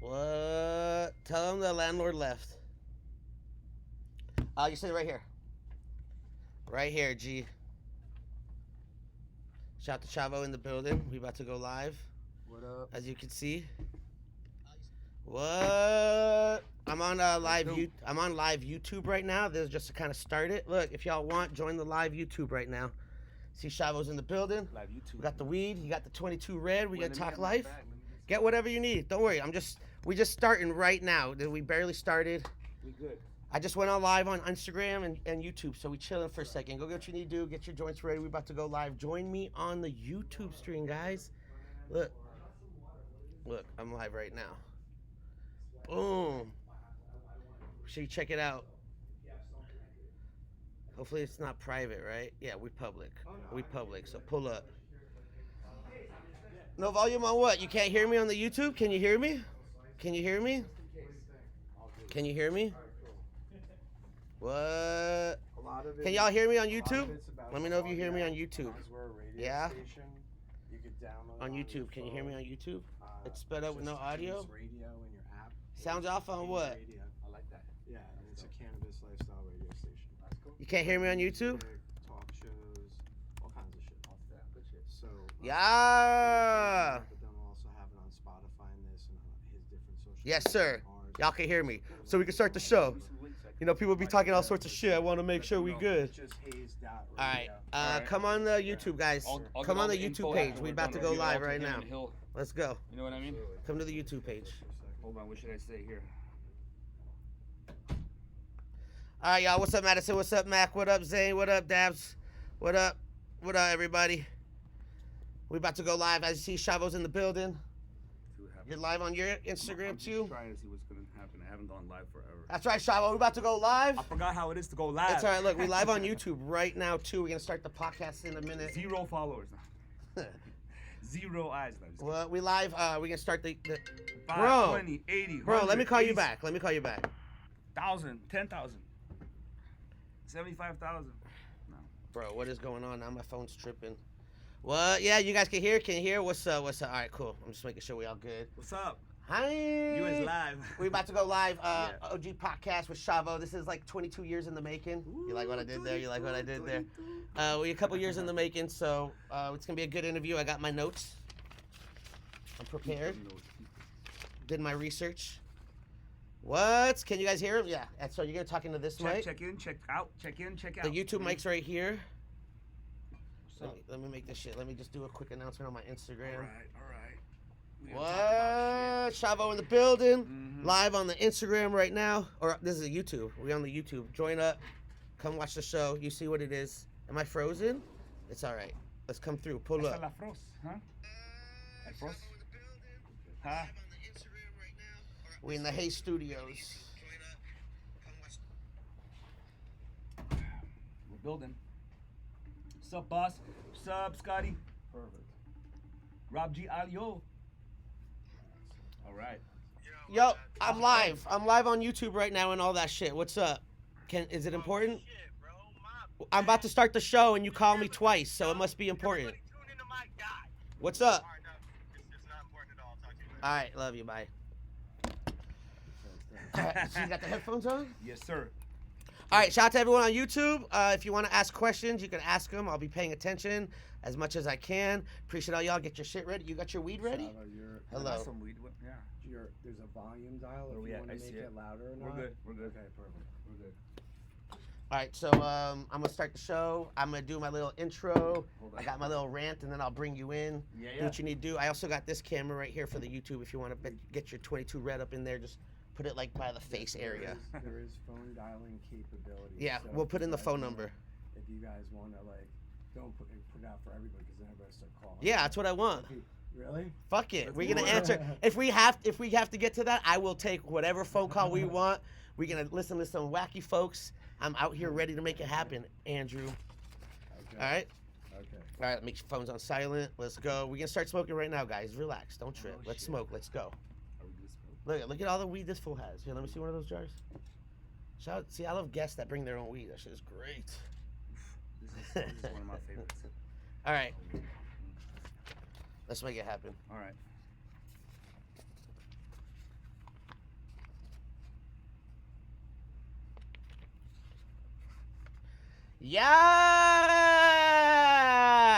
What? Tell him the landlord left. You sit right here. Right here, G. Shout to Shavo in the building. We about to go live. What up? As you can see. What? I'm on I'm on live YouTube right now. This is just to kind of start it. Look, if y'all want, join the live YouTube right now. See Shavo's in the building. Live YouTube. We got the weed. You got the 22 red. We gonna talk life. Get whatever you need. Don't worry. We just starting right now. We barely started. We good. I just went on live on Instagram and YouTube, so we chilling for a second. Go get what you need to do. Get your joints ready. We about to go live. Join me on the YouTube stream, guys. Look, I'm live right now. Boom. So you check it out. Hopefully it's not private, right? Yeah, we public. We public, so pull up. No volume on what? You can't hear me on the YouTube? Can you hear me? Can you hear me? Can you hear me? What? Can y'all hear me on YouTube? Let me know if you hear me on YouTube. Yeah? On YouTube. Can you hear me on YouTube? It's sped up with no audio? Sounds off on what? I like that. Yeah, and it's a cannabis lifestyle radio station. That's cool. You can't hear me on YouTube? Talk shows, all kinds of shit. Good shit. So. Yeah. But then we'll also have it on Spotify and this and on his different social. Yes, sir. Y'all can hear me. So we can start the show. You know, people be talking all sorts of shit. I want to make sure we good. All right. Come on the YouTube, guys. Come on the YouTube page. We about to go live right now. Let's go. You know what I mean? Come to the YouTube page. Hold on, what should I say here? All right, y'all. What's up, Madison? What's up, Mac? What up, Zane? What up, Dabs? What up? What up, everybody? We about to go live. As you see, Shavo's in the building. You're live on your Instagram, I'm just too? trying to see what's going to happen. I haven't gone live forever. That's right, Shavo. We about to go live. I forgot how it is to go live. It's all right. Look, we live on YouTube right now, too. We're going to start the podcast in a minute. 0 followers now. 0 eyes now. Well, we live. We're going to start the 5, bro. 20, 80, Bro, 100, let me call you 80, back. Let me call you back. 1,000, 10,000, 75,000. No. Bro, what is going on now? My phone's tripping. What? Yeah, you guys can hear? Can you hear? What's up? What's up? All right, cool. I'm just making sure we all good. What's up? Hi. You is live. We about to go live. Yeah. OG podcast with Shavo. This is like 22 years in the making. You like what I did there? You like what I did there? We a couple years in the making, so it's gonna be a good interview. I got my notes. I'm prepared. Did my research. What? Can you guys hear him? Yeah. And so you're gonna talk into this mic. Check in, check out, check in, check out. The YouTube mic's right here. Let me make this shit. Let me just do a quick announcement on my Instagram. All right. What? Shavo in the building. Live on the Instagram right now. Or this is a YouTube. We're on the YouTube. Join up. Come watch the show. You see what it is. Am I frozen? It's all right. Let's come through. Pull up. La Frost, huh? El Frost? Huh? We in the Hay Studios. We're building. What's up, boss? What's up, Scotty? Perfect. Rob G. Alio. All right. Yo, I'm live. I'm live on YouTube right now and all that shit. What's up? Is it important? I'm about to start the show and you call me twice, so it must be important. What's up? All right, love you. Bye. All right, so you got the headphones on? Yes, sir. All right, shout out to everyone on YouTube. If you want to ask questions, you can ask them. I'll be paying attention as much as I can. Appreciate all y'all. Get your shit ready. You got your weed ready? Hello. Some weed. Yeah. There's a volume dial if you want to make it louder or not. We're good. We're good. Okay, perfect. We're good. All right, so I'm going to start the show. I'm going to do my little intro. I got my little rant, and then I'll bring you in. Yeah. Do what you need to do. I also got this camera right here for the YouTube. If you want to get your 22 red up in there, just put it like by the face area. There is phone dialing capability. Yeah, so we'll put in the phone number. If you guys want to, like, don't put it out for everybody because then everybody start calling. Yeah, that's what I want. Really? Fuck it. Let's We're do gonna it. answer. If we have to get to that, I will take whatever phone call we want. We're gonna listen to some wacky folks. I'm out here ready to make it happen, Andrew. Okay. All right. Okay. All right. Make your phones on silent. Let's go. We're gonna start smoking right now, guys. Relax. Don't trip. Oh, Let's shit. smoke. Let's go. Are we gonna smoke? Look at all the weed this fool has. Here, let me see one of those jars. See, I love guests that bring their own weed. That shit is great. This is one of my favorites. All right. Let's make it happen. All right. Yeah!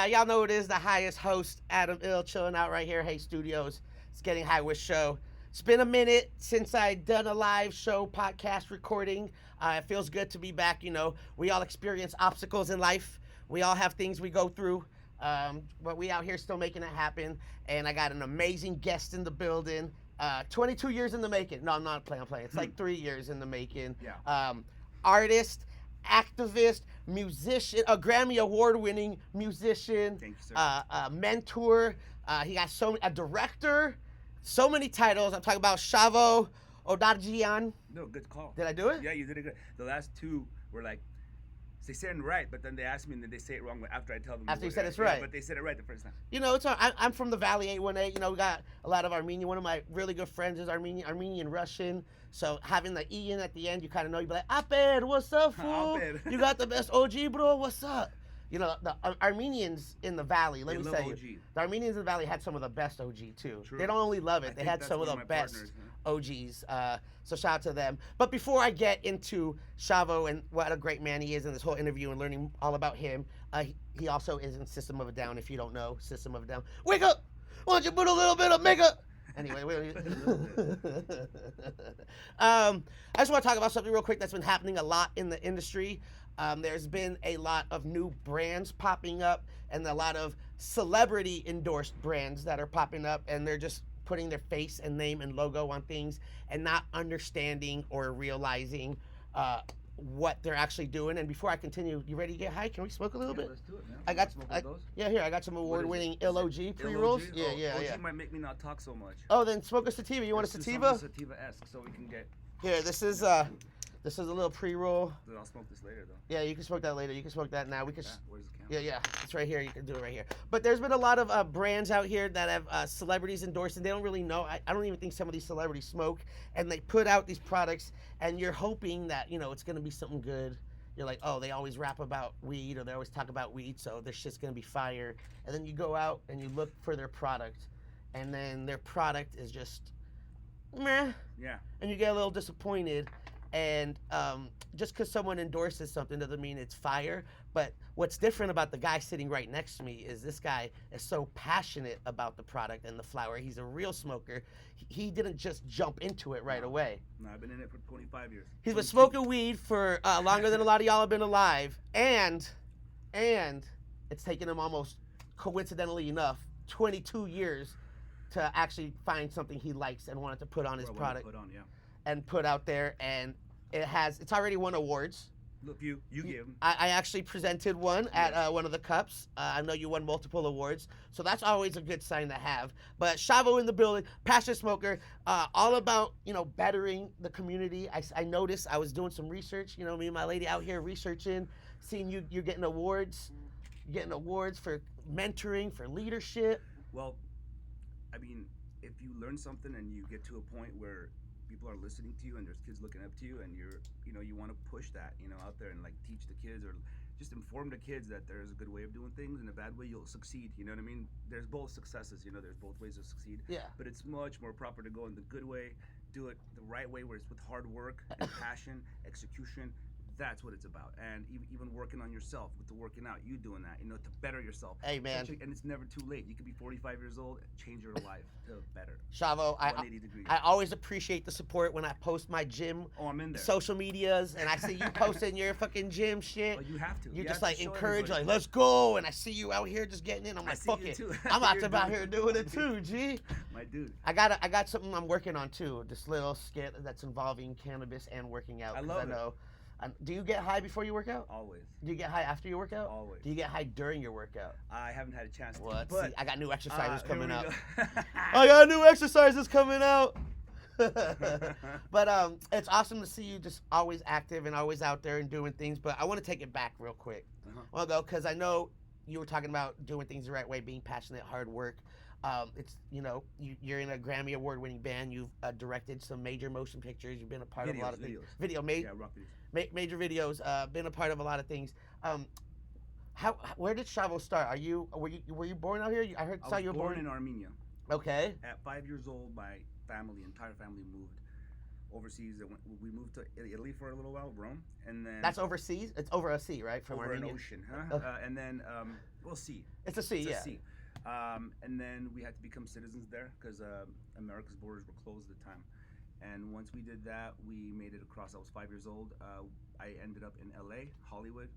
Y'all know it is the highest host, Adam Ill, chilling out right here. Hey, Studios. It's Getting High with Show. It's been a minute since I've done a live show podcast recording. It feels good to be back. You know, we all experience obstacles in life. We all have things we go through. But we out here still making it happen. And I got an amazing guest in the building. 22 years in the making. No, I'm not playing. I'm playing. It's like 3 years in the making. Yeah. Artist, activist, musician, a Grammy award-winning musician. Thank you, sir. Mentor. He got a director. So many titles. I'm talking about Shavo Odadjian. No, good call. Did I do it? Yeah, you did it good. The last two were like, they said it right, but then they asked me and then they say it wrong after I tell them. After you said it's Yeah, right. but they said it right the first time. You know, I'm from the Valley 818. You know, we got a lot of Armenian. One of my really good friends is Armenian Russian. So having the E in at the end, you kind of know. You be like, Aped, what's up, fool? Aped. You got the best OG, bro. What's up? You know, the Armenians in the Valley, let They me love tell you, OG. the Armenians in the Valley had some of the best OG too. True. They don't only love it, I they think had that's some of one the of my best partners, OGs. So shout out to them. But before I get into Shavo and what a great man he is in this whole interview and learning all about him, he also is in System of a Down. If you don't know System of a Down, wake up! Why don't you put a little bit of makeup? Anyway, I just want to talk about something real quick that's been happening a lot in the industry. There's been a lot of new brands popping up and a lot of celebrity endorsed brands that are popping up, and they're just putting their face and name and logo on things and not understanding or realizing what they're actually doing. And before I continue, you ready to get high? Can we smoke a little bit? Let's do it, man. I got Smoke one of those? here. I got some award-winning Is it LOG pre-rolls. LOG? Yeah. OG might make me not talk so much. Oh, then smoke a sativa. You want a Let's do sativa? something sativa-esque so we can get. Here, this is a little pre-roll. Then I'll smoke this later though. Yeah, you can smoke that later. You can smoke that now. We can. Where's the camera? Yeah, it's right here. You can do it right here. But there's been a lot of brands out here that have celebrities endorsed, and they don't really know. I don't even think some of these celebrities smoke, and they put out these products, and you're hoping that it's gonna be something good. You're like, oh, they always rap about weed, or they always talk about weed, so their shit's gonna be fire. And then you go out and you look for their product, and then their product is just meh. Yeah. And you get a little disappointed. And just because someone endorses something doesn't mean it's fire. But what's different about the guy sitting right next to me is this guy is so passionate about the product and the flower. He's a real smoker. He didn't just jump into it right away. No, I've been in it for 25 years. He's been smoking weed for longer than a lot of y'all have been alive. And it's taken him almost, coincidentally enough, 22 years to actually find something he likes and wanted to put on his product. And put out there, and it's already won awards. Look, you gave them. I actually presented one at one of the cups. I know you won multiple awards, so that's always a good sign to have. But Shavo in the building, passionate smoker, all about bettering the community. I noticed I was doing some research. Me and my lady out here researching, seeing you're getting awards. You're getting awards for mentoring, for leadership. Well, I mean, if you learn something and you get to a point where people are listening to you and there's kids looking up to you and you want to push that out there and like teach the kids or just inform the kids that there's a good way of doing things and a bad way you'll succeed. You know what I mean? There's both successes. There's both ways to succeed. Yeah. But it's much more proper to go in the good way, do it the right way where it's with hard work and passion, execution. That's what it's about. And even working on yourself with the working out, you doing that, to better yourself. Hey, man. And it's never too late. You could be 45 years old, change your life to better. Shavo, 180 degrees. I always appreciate the support when I post my gym I'm in there. social medias, and I see you posting your fucking gym shit. Well, you have to. You're You just have like to show encourage, everybody. like, let's go. And I see you out here just getting in. I'm I like, see fuck you it. too. I'm out You're out doing here it. doing it too, G. My dude. I got something I'm working on too. This little skit that's involving cannabis and working out. I love it. know. Do you get high before you work out? Always. Do you get high after you work out? Always. Do you get high during your workout? I haven't had a chance to. What? But See, I got new exercises here coming we out. go. I got new exercises coming out. But it's awesome to see you just always active and always out there and doing things. But I want to take it back real quick. Well, though, because I know you were talking about doing things the right way, being passionate, hard work. It's you're in a Grammy award-winning band. You've directed some major motion pictures. You've been a part of a lot of things. Rock videos. Major videos. Been a part of a lot of things. Where did Shavo start? Were you born out here? I saw you were born in Armenia. Okay. At 5 years old, my entire family moved overseas. We moved to Italy for a little while, Rome, and then That's overseas. It's over a sea, right? From over an Armenia. ocean, huh? And then well, sea. It's a sea, It's yeah. a sea. And then we had to become citizens there because America's borders were closed at the time. And once we did that, we made it across. I was 5 years old. I ended up in LA, Hollywood,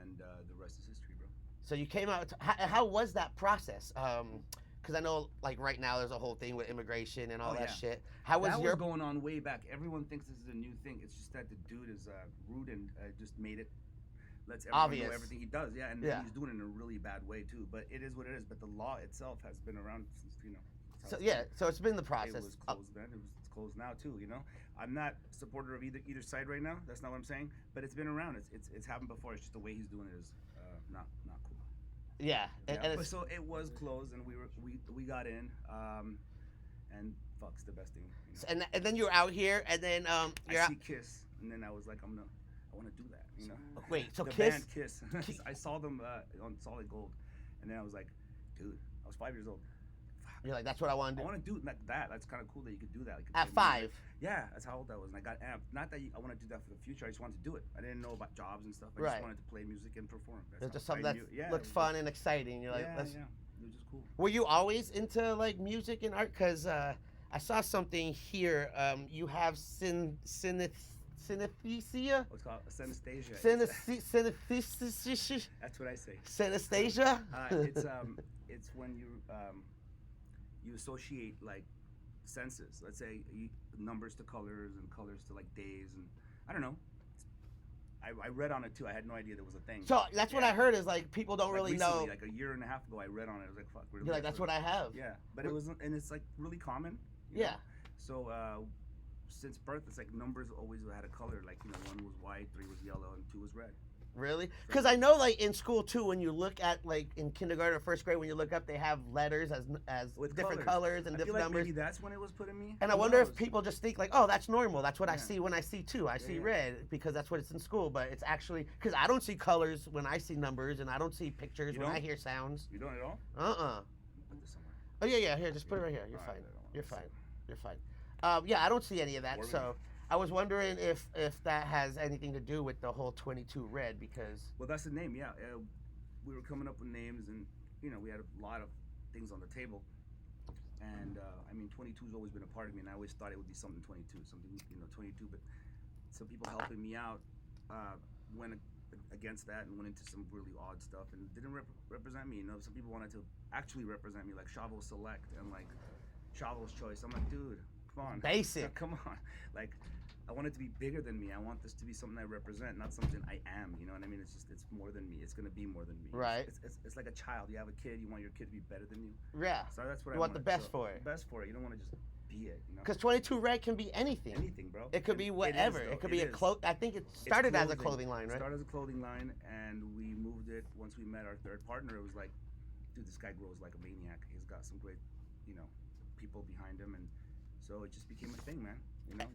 and the rest is history, bro. So you came out. How was that process? Because I know, like right now, there's a whole thing with immigration and all that shit. How was that your? was going on way back. Everyone thinks this is a new thing. It's just that the dude is rude and just made it. Lets everyone Obvious. know everything he does. Yeah, and Yeah. he's doing it in a really bad way too. But it is what it is. But the law itself has been around since So yeah, so it's been the process. It was closed then. It's closed now too. I'm not a supporter of either side right now. That's not what I'm saying. But it's been around. It's happened before. It's just the way he's doing it is not cool. Yeah, Yeah, and but so it was closed, and we got in, and fuck's the best thing. and then you're out here, and then you're I see Kiss, and then I was like, I want to do that. Wait, so the Kiss? band Kiss. I saw them on Solid Gold, and then I was like, dude, I was 5 years old. You're like, that's what I want to I do. want to do like that. That's kind of cool that you could do that. At 5. Yeah, that's how old I was, and I got amped. Not that I want to do that for the future. I just wanted to do it. I didn't know about jobs and stuff. I Right. just wanted to play music and perform. It's just something that looked fun and exciting. You're like, yeah, let's. yeah. It was just cool. Were you always into like music and art? Cause I saw something here. You have synesthesia. What's called synesthesia. Synesthesia. That's what I say. Synesthesia. It's when you associate like senses. Let's say numbers to colors and colors to like days, and I don't know. I read on it too. I had no idea there was a thing. So that's what I heard is like people don't Like really recently, know. Like a year and a half ago, I read on it. I was like, "Fuck." Really? You're like, that's what I have. Yeah, but it wasn't, and it's like really common. Yeah. So since birth, it's like numbers always had a color. Like 1 was white, 3 was yellow, and 2 was red. Really? Because I know, like in school too, when you look at like in kindergarten or first grade, when you look up, they have letters as With different colors and I different feel like numbers. Maybe that's when it was put in me. And I Who wonder if knows? people just think like, oh, that's normal. That's what I Yeah. see when I see 2. I see yeah. red because that's what it's in school. But it's actually because I don't see colors when I see numbers, and I don't see pictures You when I don't? hear sounds. You don't at all? Put this somewhere. Oh yeah. Here, just put it right here. You're All fine. right, I don't want You're to fine. see You're fine. Yeah, I don't see any of that. Worry. So I was wondering if that has anything to do with the whole 22 red because. Well, that's the name, yeah. We were coming up with names, and we had a lot of things on the table. And 22's always been a part of me, and I always thought it would be something 22, 22. But some people helping me out went against that and went into some really odd stuff and didn't represent me. Some people wanted to actually represent me, like Shavo Select and like Shavo's Choice. I'm like, dude, come on, Basic. Come on, like. I want it to be bigger than me. I want this to be something I represent, not something I am. You know what I mean? It's more than me. It's gonna be more than me. Right. It's like a child. You have a kid. You want your kid to be better than you. Yeah. So that's what You want the best for it. The best for it. You don't want to just be it. Because 22 red can be anything. Anything, bro. It could be whatever. It could be a cloth. I think it started as a clothing line, right? It started as a clothing line, and we moved it once we met our third partner. It was like, dude, this guy grows like a maniac. He's got some great, people behind him, and so it just became a thing, man.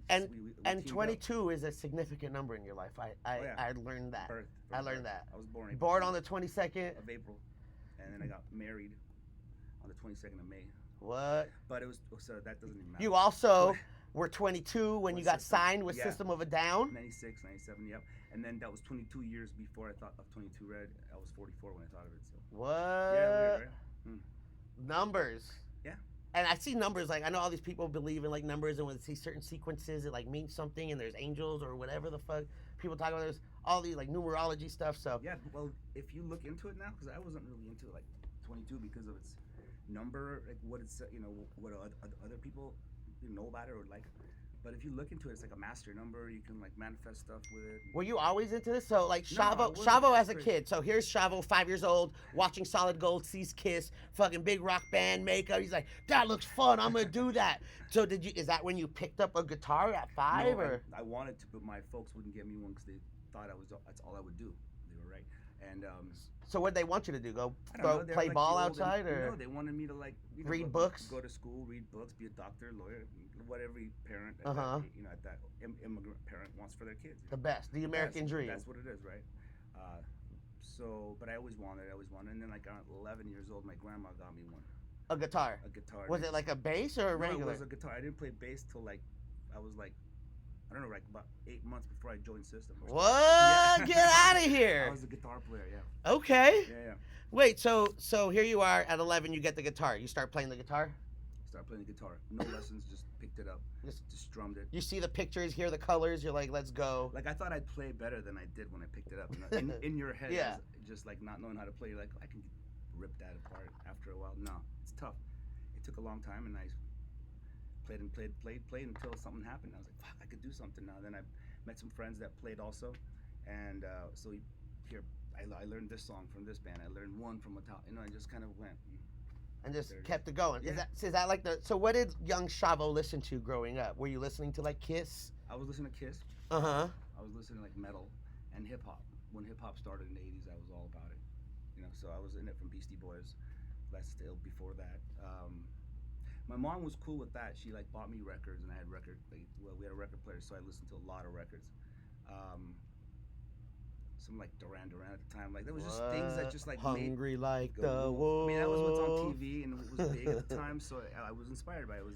And we 22 is a significant number in your life. I learned that. Birth, I learned that. I was born Born on the 22nd of April, and then I got married on the 22nd of May. What? But it was so that doesn't even matter. You also were 22 when you got System. signed with Yeah. System of a Down. 96, 97, yep. And then that was 22 years before I thought of 22 Red. I was 44 when I thought of it. So What? yeah, weird, right? Numbers. Yeah. And I see numbers, like I know all these people believe in like numbers, and when they see certain sequences, it like means something, and there's angels or whatever the fuck people talk about. There's all these like numerology stuff. So Yeah, well, if you look into it now, because I wasn't really into like 22 because of its number, like what it's what other people know about it or like. But if you look into it, it's like a master number. You can like manifest stuff with it. were you always into this? So like No, I Shavo, wasn't. Shavo as a Crazy. kid. So here's Shavo, 5 years old, watching Solid Gold, sees Kiss, fucking big rock band makeup. He's like, that looks fun. I'm gonna do that. So is that when you picked up a guitar at 5 No, or? I wanted to, but my folks wouldn't get me one because they thought that's all I would do. They were right. And So what they want you to do? Go I don't know, they were play like ball the old- outside or? No, they wanted me to like Read books? go to school, read books, be a doctor, lawyer, what every parent at Uh-huh. that, at that immigrant parent wants for their kids. The best, the American dream. That's what it is, right? But I always wanted, and then like at 11 years old, my grandma got me one, A guitar. a guitar. Was it like a bass or a No, regular? it was a guitar. I didn't play bass till like I was like, I don't know, like about 8 months before I joined System. What? Yeah. Get out of I here. was a guitar player. Yeah. Okay. Yeah. Wait, so here you are at 11. You get the guitar. You start playing the guitar. Started playing the guitar. No lessons. Just picked it up. Just strummed it. You see the pictures, hear the colors. You're like, let's go. Like I thought I'd play better than I did when I picked it up. In your head, Yeah. just like not knowing how to play. You're like, I can rip that apart after a while. No, it's tough. It took a long time, and I played until something happened. I was like, fuck, I could do something now. Then I met some friends that played also, and so here I learned this song from this band. I learned one from a top. I just kind of went. And just There it kept it going. Yeah. Is that like the? So what did young Shavo listen to growing up? Were you listening to like Kiss? I was listening to Kiss. Uh-huh. I was listening to like metal and hip hop. When hip hop started in the 80s, I was all about it. So I was in it from Beastie Boys. That's still before that. My mom was cool with that. She like bought me records, and I had we had a record player, so I listened to a lot of records. Some like Duran Duran at the time. Like there was just things that just like Hungry like go, the wolf. I mean, that was what's on TV and it was big at the time, so I was inspired by it. I was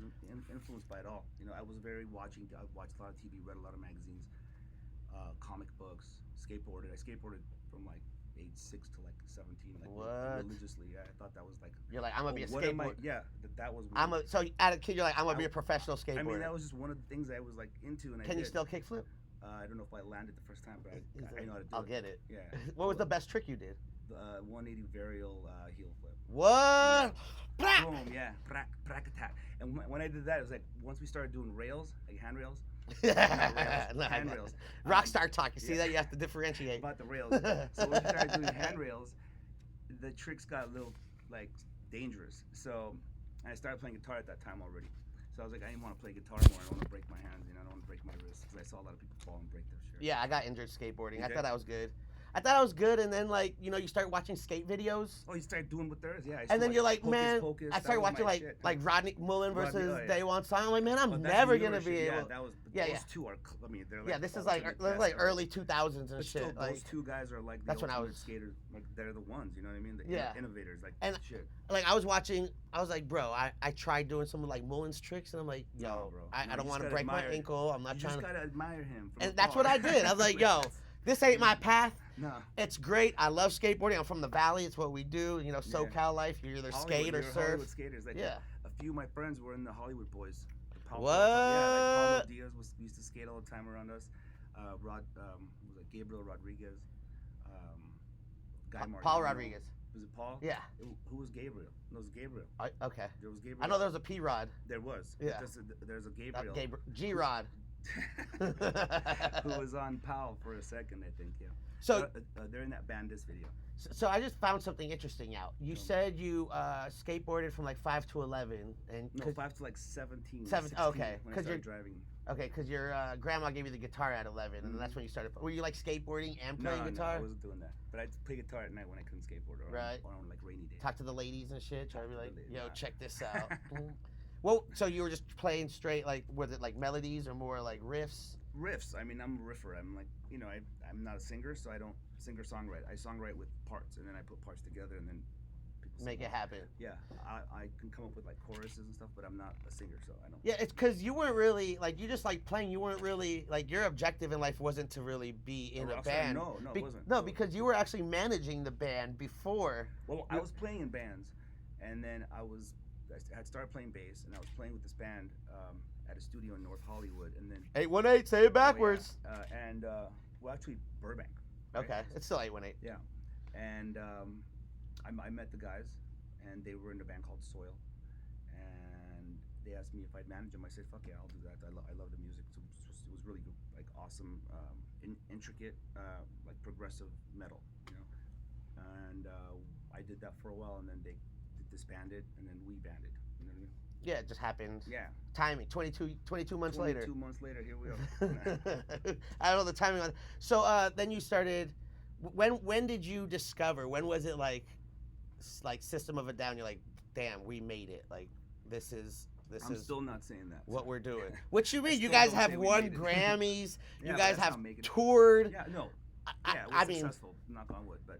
influenced by it all. I was I watched a lot of TV, read a lot of magazines, comic books, skateboarded. I skateboarded from like age 6 to like 17, like religiously. Yeah, I thought that was like. You're like, I'm gonna be a skateboarder. Yeah, that was. Weird. So as a kid, you're like, I'm gonna be a professional skateboarder. I mean, that was just one of the things I was like into, and Can you still kickflip? I don't know if I landed the first time, but I know how to do it. I'll get it. Yeah. What was the best trick you did? The 180 varial heel flip. What? Yeah. Boom, yeah. Prack attack. And when I did that, it was like once we started doing rails, like handrails. Handrails. Rockstar talk. You see that? You have to differentiate. About the rails. So when we started doing handrails, the tricks got a little like dangerous. So I started playing guitar at that time already. So I was like, I didn't want to play guitar more. I don't want to break my hands. I don't want to break my wrists because I saw a lot of people fall and break their shit. Yeah, I got injured skateboarding. I thought I was good. And then like you start watching skate videos. Oh, you start doing what there is, yeah. And then you're like, man, Pocus. I started watching like Rodney Mullen versus Day One Sign. I'm like, man, I'm that's never newer gonna be shit. able. Those two are. I mean, they're like. Yeah, this is ultimate like best ever. early 2000s and But shit. still, Like those two guys are like the that's when I ultimate was skaters. Like they're the ones, you know what I mean? The innovators, like and shit. like I was watching, I was like, bro, I tried doing some like Mullen's tricks, and I'm like, yo, No, bro. I don't want to break my ankle. I'm not You trying just to. gotta admire him. From And afar. that's what I did. I was like, yo, this ain't my path. No. It's great. I love skateboarding. I'm from the valley. It's what we do. SoCal life. You're either skate or You're surf. Hollywood skaters. Like Yeah. A few of my friends were in the Hollywood Boys. What? Yeah, like Paulo Diaz used to skate all the time around us. Was it Gabriel Rodriguez? Guy Martin. Paul Rodriguez. Was it Paul? Yeah. Who was Gabriel? No, it was Gabriel. Okay. There was Gabriel. I know there was a P-Rod. There was. Yeah. There's a Gabriel. G-Rod. Who was on POW for a second, I think, yeah. So they're in that Bandis video. So I just found something interesting out. You said you skateboarded from like 5 to 11, and No, 5 to like 17. 17. 16 Okay, when I started driving. Okay, because your grandma gave you the guitar at 11, and that's when you started. Were you like skateboarding and playing guitar? No, I wasn't doing that. But I'd play guitar at night when I couldn't skateboard or on like rainy days. Talk to the ladies and shit. Try to be like, yo, Yeah. check this out. Well, so you were just playing straight, like, was it like melodies or more like riffs? Riffs. I mean, I'm a riffer. I'm like, I'm not a singer, so I don't singer-songwrite. I songwrite with parts, and then I put parts together, and then people make it happen. Yeah, I can come up with like choruses and stuff, but I'm not a singer, so I don't. Yeah, it's because you weren't really like you just like playing. You weren't really like your objective in life wasn't to really be in a band. No, it wasn't. No, because you were actually managing the band before. Well, I was playing in bands, and then I had started playing bass, and I was playing with this band at a studio in North Hollywood, and then 818, say it backwards. Oh, yeah. Well, actually Burbank. Right? Okay, it's still 818. Yeah, and I met the guys, and they were in a band called Soil, and they asked me if I'd manage them. I said, "Fuck yeah, I'll do that. I love the music. It was really good, like awesome, intricate, like progressive metal, And I did that for a while, and then they disbanded, and then we banded. You know what I mean? Yeah, it just happened. Yeah. Timing. 22 months later. 22 months later, here we are. I don't know the timing on it. So then you started. When did you discover? When was it like System of a Down? You're like, damn, we made it. Like this is. I'm still not saying that. What we're doing. What you mean? You guys have won Grammys. Yeah, you guys that's have not making it. toured. Yeah, no. Yeah, I we're mean, successful. Knock on wood, but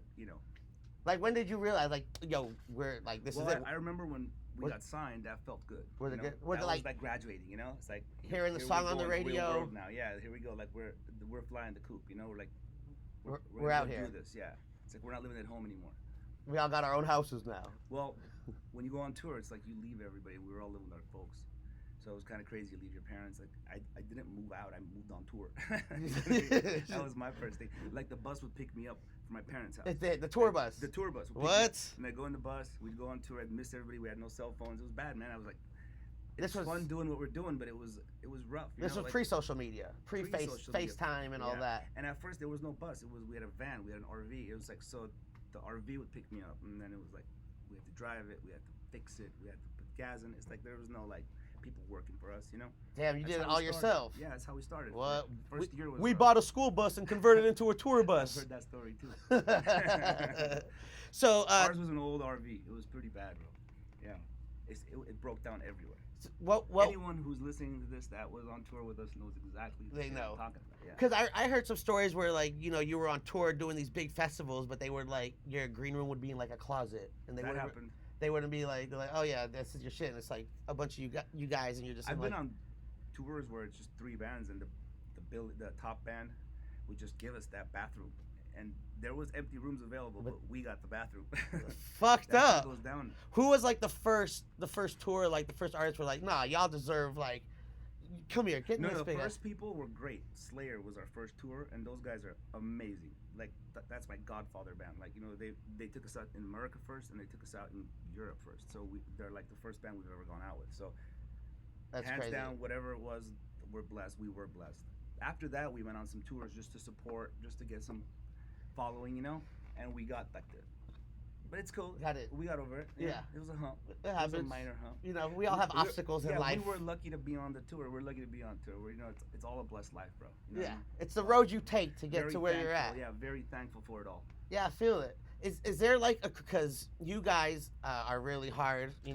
Like when did you realize? Like, yo, we're like this is it. I remember when we got signed, that felt good. Was it you know? good? Was That it was like like graduating, you know? It's like hearing the here song we on go the in the real radio? world now. Yeah, here we go. Like we're flying the coop, you know? We're like We're gonna out go here. do this. Yeah, it's like we're not living at home anymore. We all got our own houses now. Well, when you go on tour, it's like you leave everybody. We were all living with our folks. So it was kind of crazy to leave your parents. Like I didn't move out. I moved on tour. That was my first thing. Like the bus would pick me up from my parents' house. The tour bus. The tour bus. Would pick me What? up, and I'd go in the bus. We'd go on tour. I'd miss everybody. We had no cell phones. It was bad, man. I was like, This was fun doing what we're doing, but it was rough. This was like, pre-social media, pre-social media. FaceTime and all that. And at first there was no bus. We had a van. We had an RV. It was like, so the RV would pick me up, and then it was like we had to drive it. We had to fix it. We had to put gas in it. It's like there was no like people working for us, you know. Damn, you That's did it how all we started. yourself. Yeah, that's how we started. What? First year was We rough. bought a school bus and converted it into a tour I've bus. heard that story too. So ours was an old RV. It was pretty bad, bro. Yeah, it broke down everywhere. what? Anyone who's listening to this that was on tour with us knows exactly They what know. I'm talking about. Yeah. Because I heard some stories where like you were on tour doing these big festivals, but they were like your green room would be in like a closet, and That happened. they wouldn't be like they're like, oh yeah, this is your shit, and it's like a bunch of you guys, and you're just. I've been like, on tours where it's just 3 bands, and the top band would just give us that bathroom, and there was empty rooms available, but we got the bathroom. fucked That up. shit goes down. Who was like the first tour, like the first artists were like, nah, y'all deserve like, come here, get in No, this the big. first people were great. Slayer was our first tour, and those guys are amazing. Like that's my godfather band. Like they took us out in America first, and they took us out in Europe first. So they're like the first band we've ever gone out with. So That's hands crazy. down, whatever it was, we're blessed. We were blessed. After that, we went on some tours just to support, just to get some following, and we got like the. But it's cool. Got it. We got over it. Yeah. It was a hump. It It was happens. a minor hump. We all have obstacles in life. We were lucky to be on the tour. We're lucky to be on tour. It's all a blessed life, bro. You know what I Yeah, mean? it's the road you take to get Very to where you're at. thankful. Yeah, very thankful for it all. Yeah, I feel it. Is there like because you guys are really hard, you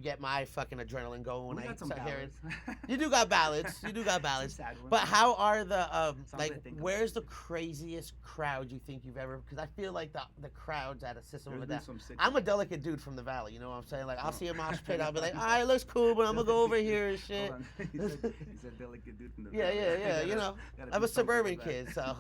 get my fucking adrenaline going when We I got some start hearing. ballads. You do got ballads. You do got ballads. Some sad ones. But how are the Songs I like? think of. Where's the craziest crowd you think you've ever? Because I feel like the crowds at a System of a There's been Down. some sick I'm a ones. delicate dude from the valley. You know what I'm saying? Like I'll Oh. see a mosh pit, I'll be like, all right, looks cool, but I'm gonna go over here and shit. Hold on. You said delicate dude from the Yeah, valley. yeah. Gotta I'm do a something suburban with that. kid, so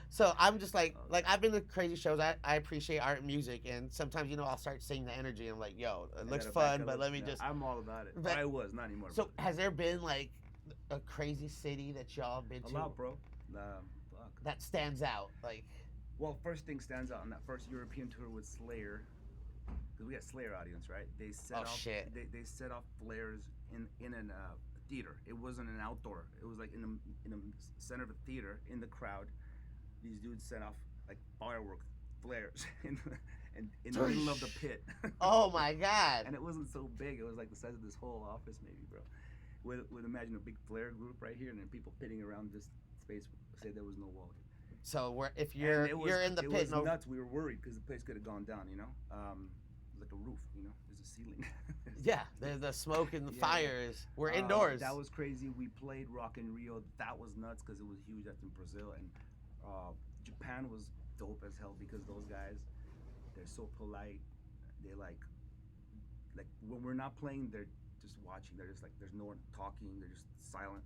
so I'm just like I've been to crazy shows. I appreciate art and music, and sometimes I'll start seeing the energy. And I'm like, yo, it I looks gotta back fun, it but up. let me Yeah, just. I'm all about it. But- I was not anymore. So but has there been like a crazy city that y'all been a to lot, bro. Fuck. that stands out? Like, Well, first thing stands out on that first European tour with Slayer, because we had Slayer audience, right? They set Oh, off. shit. They set off flares in an theater. It wasn't an outdoor. It was like in the center of a theater in the crowd. These dudes set off like firework flares in the middle of the pit. oh my god. And it wasn't so big. It was like the size of this whole office, maybe, bro. With imagine a big flare group right here, and then people pitting around this space. Say there was no wall. So if And you're it was, you're in the it pit, was nuts. We were worried because the place could have gone down. Like a roof. There's a ceiling. yeah, there's the smoke and the Yeah. fires. We're indoors. That was crazy. We played Rock in Rio. That was nuts because it was huge. That's in Brazil, and Japan was dope as hell because those guys, they're so polite. They like when we're not playing, they're just watching. They're just like there's no one talking. They're just silent.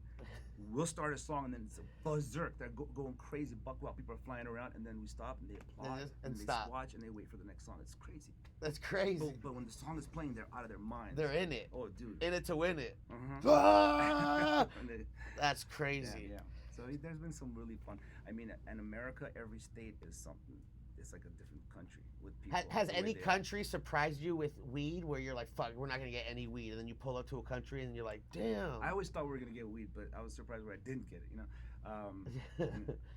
We'll start a song and then it's a berserk. They're going crazy, buck wild. People are flying around, and then we stop and they applaud And they stop. watch and they wait for the next song. It's crazy. That's crazy. But when the song is playing, they're out of their minds. They're in it. Oh, dude. In it to win it. Uh-huh. Ah! And That's crazy. Yeah. So there's been some really fun. I mean, in America, every state is something. It's like a different country with people. Has the way any they are. country surprised you with weed where you're like, fuck, we're not going to get any weed? And then you pull up to a country and you're like, damn. I always thought we were gonna get weed, but I was surprised where I didn't get it.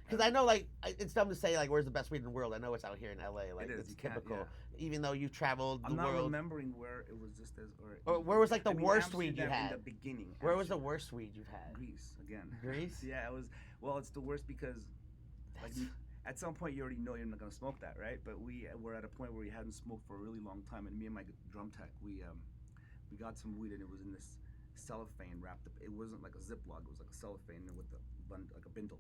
Because I know, like, it's dumb to say, like, where's the best weed in the world? I know it's out here in LA. Like, It is, it's you can't, typical. yeah. Even though you traveled the I'm not world. remembering where it was just as. Or where was, like, the I mean, worst weed you Amsterdam had? in the beginning. Where was the Amsterdam. worst weed you've had? Greece again. Greece? Yeah, it was. Well, it's the worst because, like, That's- at some point you already know you're not gonna smoke that, right? But we were at a point where we hadn't smoked for a really long time, and me and my drum tech, we got some weed, and it was in this cellophane wrapped up. It wasn't like a Ziploc; it was like a cellophane with like a bindle.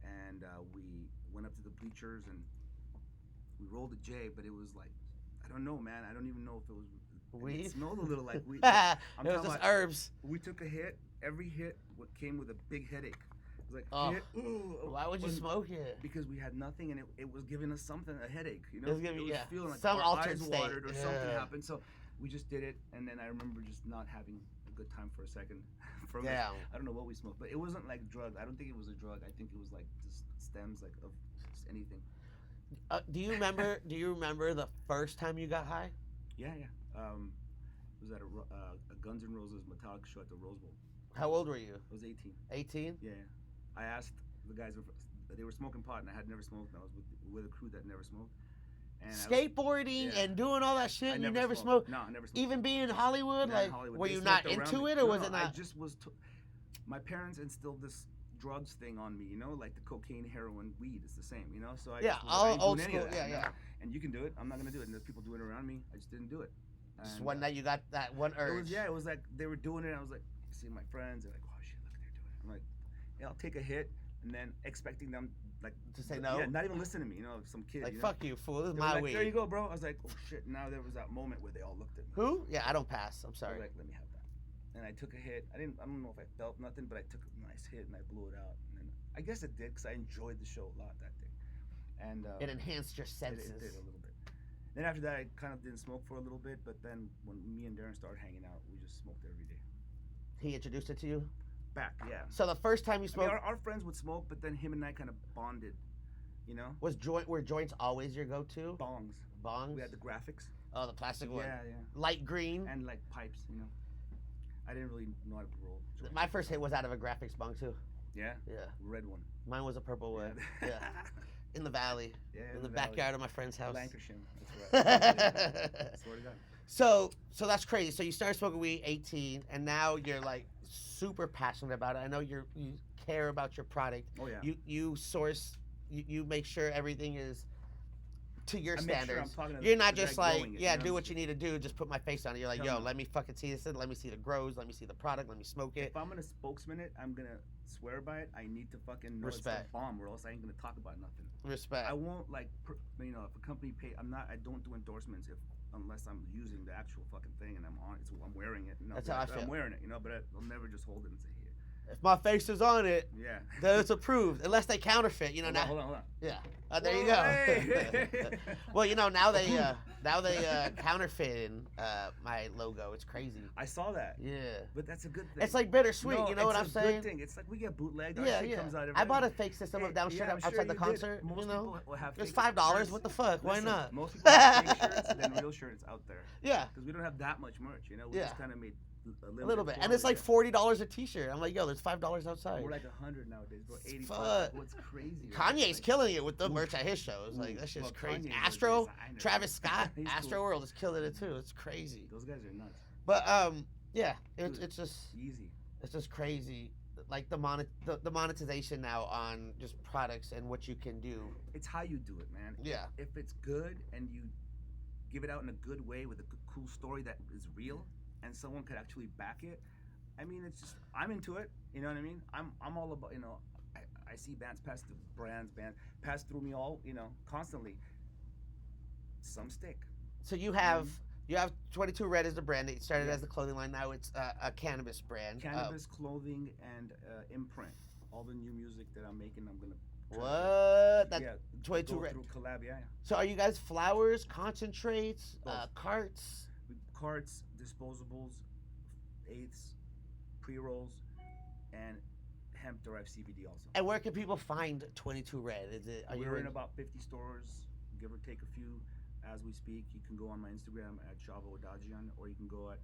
And we went up to the bleachers and we rolled a J, but it was like, I don't know, man. I don't even know if it was Weed? It smelled a little like weed. It was talking just about- herbs. We took a hit. Every hit came with a big headache. It was like Oh. hit. Ooh, Why would you when- smoke it? Because we had nothing, and it was giving us something, a headache. You know, It was giving- yeah, feeling like some our altered eyes state. watered or something Yeah. happened. So we just did it, and then I remember just not having a good time for a second. From it. Damn. I don't know what we smoked, but it wasn't like drugs. I don't think it was a drug. I think it was like just stems like of just anything. Do you remember? Do you remember the first time you got high? Yeah, yeah. It was at a Guns N' Roses Metallica show at the Rose Bowl. How old were you? I was 18. 18. Yeah, yeah. I asked the guys if they were smoking pot, and I had never smoked. And I was with a crew that never smoked. And Skateboarding yeah. and doing all that shit. I You never smoked. No, I never smoked. Even being in Hollywood, Yeah, like, in Hollywood. were They you not smoked around into me. it, or No, was no, it not? I just was. My parents instilled this drugs thing on me, you know, like the cocaine, heroin, weed. It's the same, you know. So I Yeah, just was like, I all ain't old doing any of school. that, Yeah, you know? yeah. And you can do it. I'm not gonna do it. And there's people doing it around me. I just didn't do it. Just And, one night you got that one urge. it was like they were doing it. I was like, seeing my friends. They're like, oh shit, look, they're doing it. I'm like, yeah, I'll take a hit, and then expecting them like To say no? Yeah, not even listening to me. You know, some kid. Like, you know? fuck you, fool. This is They were my like, weed. there you go, bro. I was like, oh shit. Now there was that moment where they all looked at me. Who? Yeah, I don't pass. I'm I sorry. was like, let me have that. And I took a hit. I don't know if I felt nothing, but I took a nice hit and I blew it out. And then I guess it did because I enjoyed the show a lot that day. And It enhanced your it senses. did a little bit. Then after that, I kind of didn't smoke for a little bit. But then when me and Darren started hanging out, we just smoked every day. He introduced it to you. Back, yeah. So the first time you I mean, smoked our friends would smoke, but then him and I kind of bonded. You know, were joints always your go-to? bongs. Bongs. We had the graphics. Oh, the plastic one. Yeah, yeah. Light green. And like pipes, you know. I didn't really know how to roll. joints. My first hit was out of a graphics bong too. Yeah. Yeah. Red one. Mine was a purple one. Yeah. Yeah. In the valley. Yeah, In the valley. backyard of my friend's house. Lancashire. That's right. Swear to God. So that's crazy. So you started smoking weed 18, and now you're like super passionate about it. I know you care about your product. Oh yeah. You source. You make sure everything is to your I make sure I'm standards. talking to You're the not guy just like, growing it, yeah, you know? do what you need to do. Just put my face on it. You're like, Tell yo, me. let me fucking see this. Let me see the grows. Let me see the product. Let me smoke it. If I'm gonna spokesman it, I'm gonna swear by it. I need to fucking know Respect. it's the bomb, or else I ain't gonna talk about nothing. Respect. I won't like, you know, if a company pay, I don't do endorsements unless I'm using the actual fucking thing and I'm wearing it. No, That's how I feel. I'm wearing it, you know, but I'll never just hold it and say here. If my face is on it, Yeah. then it's approved. Unless they counterfeit, you know. Hold Now, on. yeah. There you Whoa, go. hey. Well, you know, now they counterfeiting my logo. It's crazy. I saw that. Yeah. But that's a good thing. It's like bittersweet. No, you know what I'm it's a saying? good thing. It's like we get bootlegged. Our Yeah, shit yeah. comes out every I bought a fake system of down shit I'm sure outside the you did. concert. Most You know, people will have it's fake $5. shirts. What the fuck? Why Listen, not? Most people have fake shirts than real shirts out there. Yeah. Because we don't have that much merch, you know? We Yeah. just kind of made A little bit, and it's like $40 a T-shirt. I'm like, yo, there's $5 outside. We're like 100 nowadays, bro. 80 Fuck. bucks. What's crazy? right? Kanye's Like, killing it with the Ooh. merch at his shows. Like Ooh. that shit's Well, crazy. Kanye's a Astro, designer. Travis Scott, He's Astro cool. World is killing it too. It's crazy. Those guys are nuts. But yeah, Dude. it's just Easy. crazy. Like the monetization now on just products and what you can do. It's how you do it, man. Yeah. If it's good and you give it out in a good way with a cool story that is real and someone could actually back it, I mean, it's just, I'm into it. You know what I mean? I'm all about, you know, I see bands pass through, bands pass through me all, you know, constantly. Some stick. So you have 22 Red as the brand. It started as the clothing line. Now it's a cannabis brand. Cannabis, clothing, and imprint. All the new music that I'm making, I'm gonna. try What? to- That yeah, 22 go Red. through collab, yeah. So are you guys flowers, concentrates, Both. carts? Carts, disposables, eighths, pre-rolls, and hemp-derived CBD also. And where can people find 22 Red? Is it? We're in about 50 stores, give or take a few, as we speak. You can go on my Instagram at Shavo Odadjian, or you can go at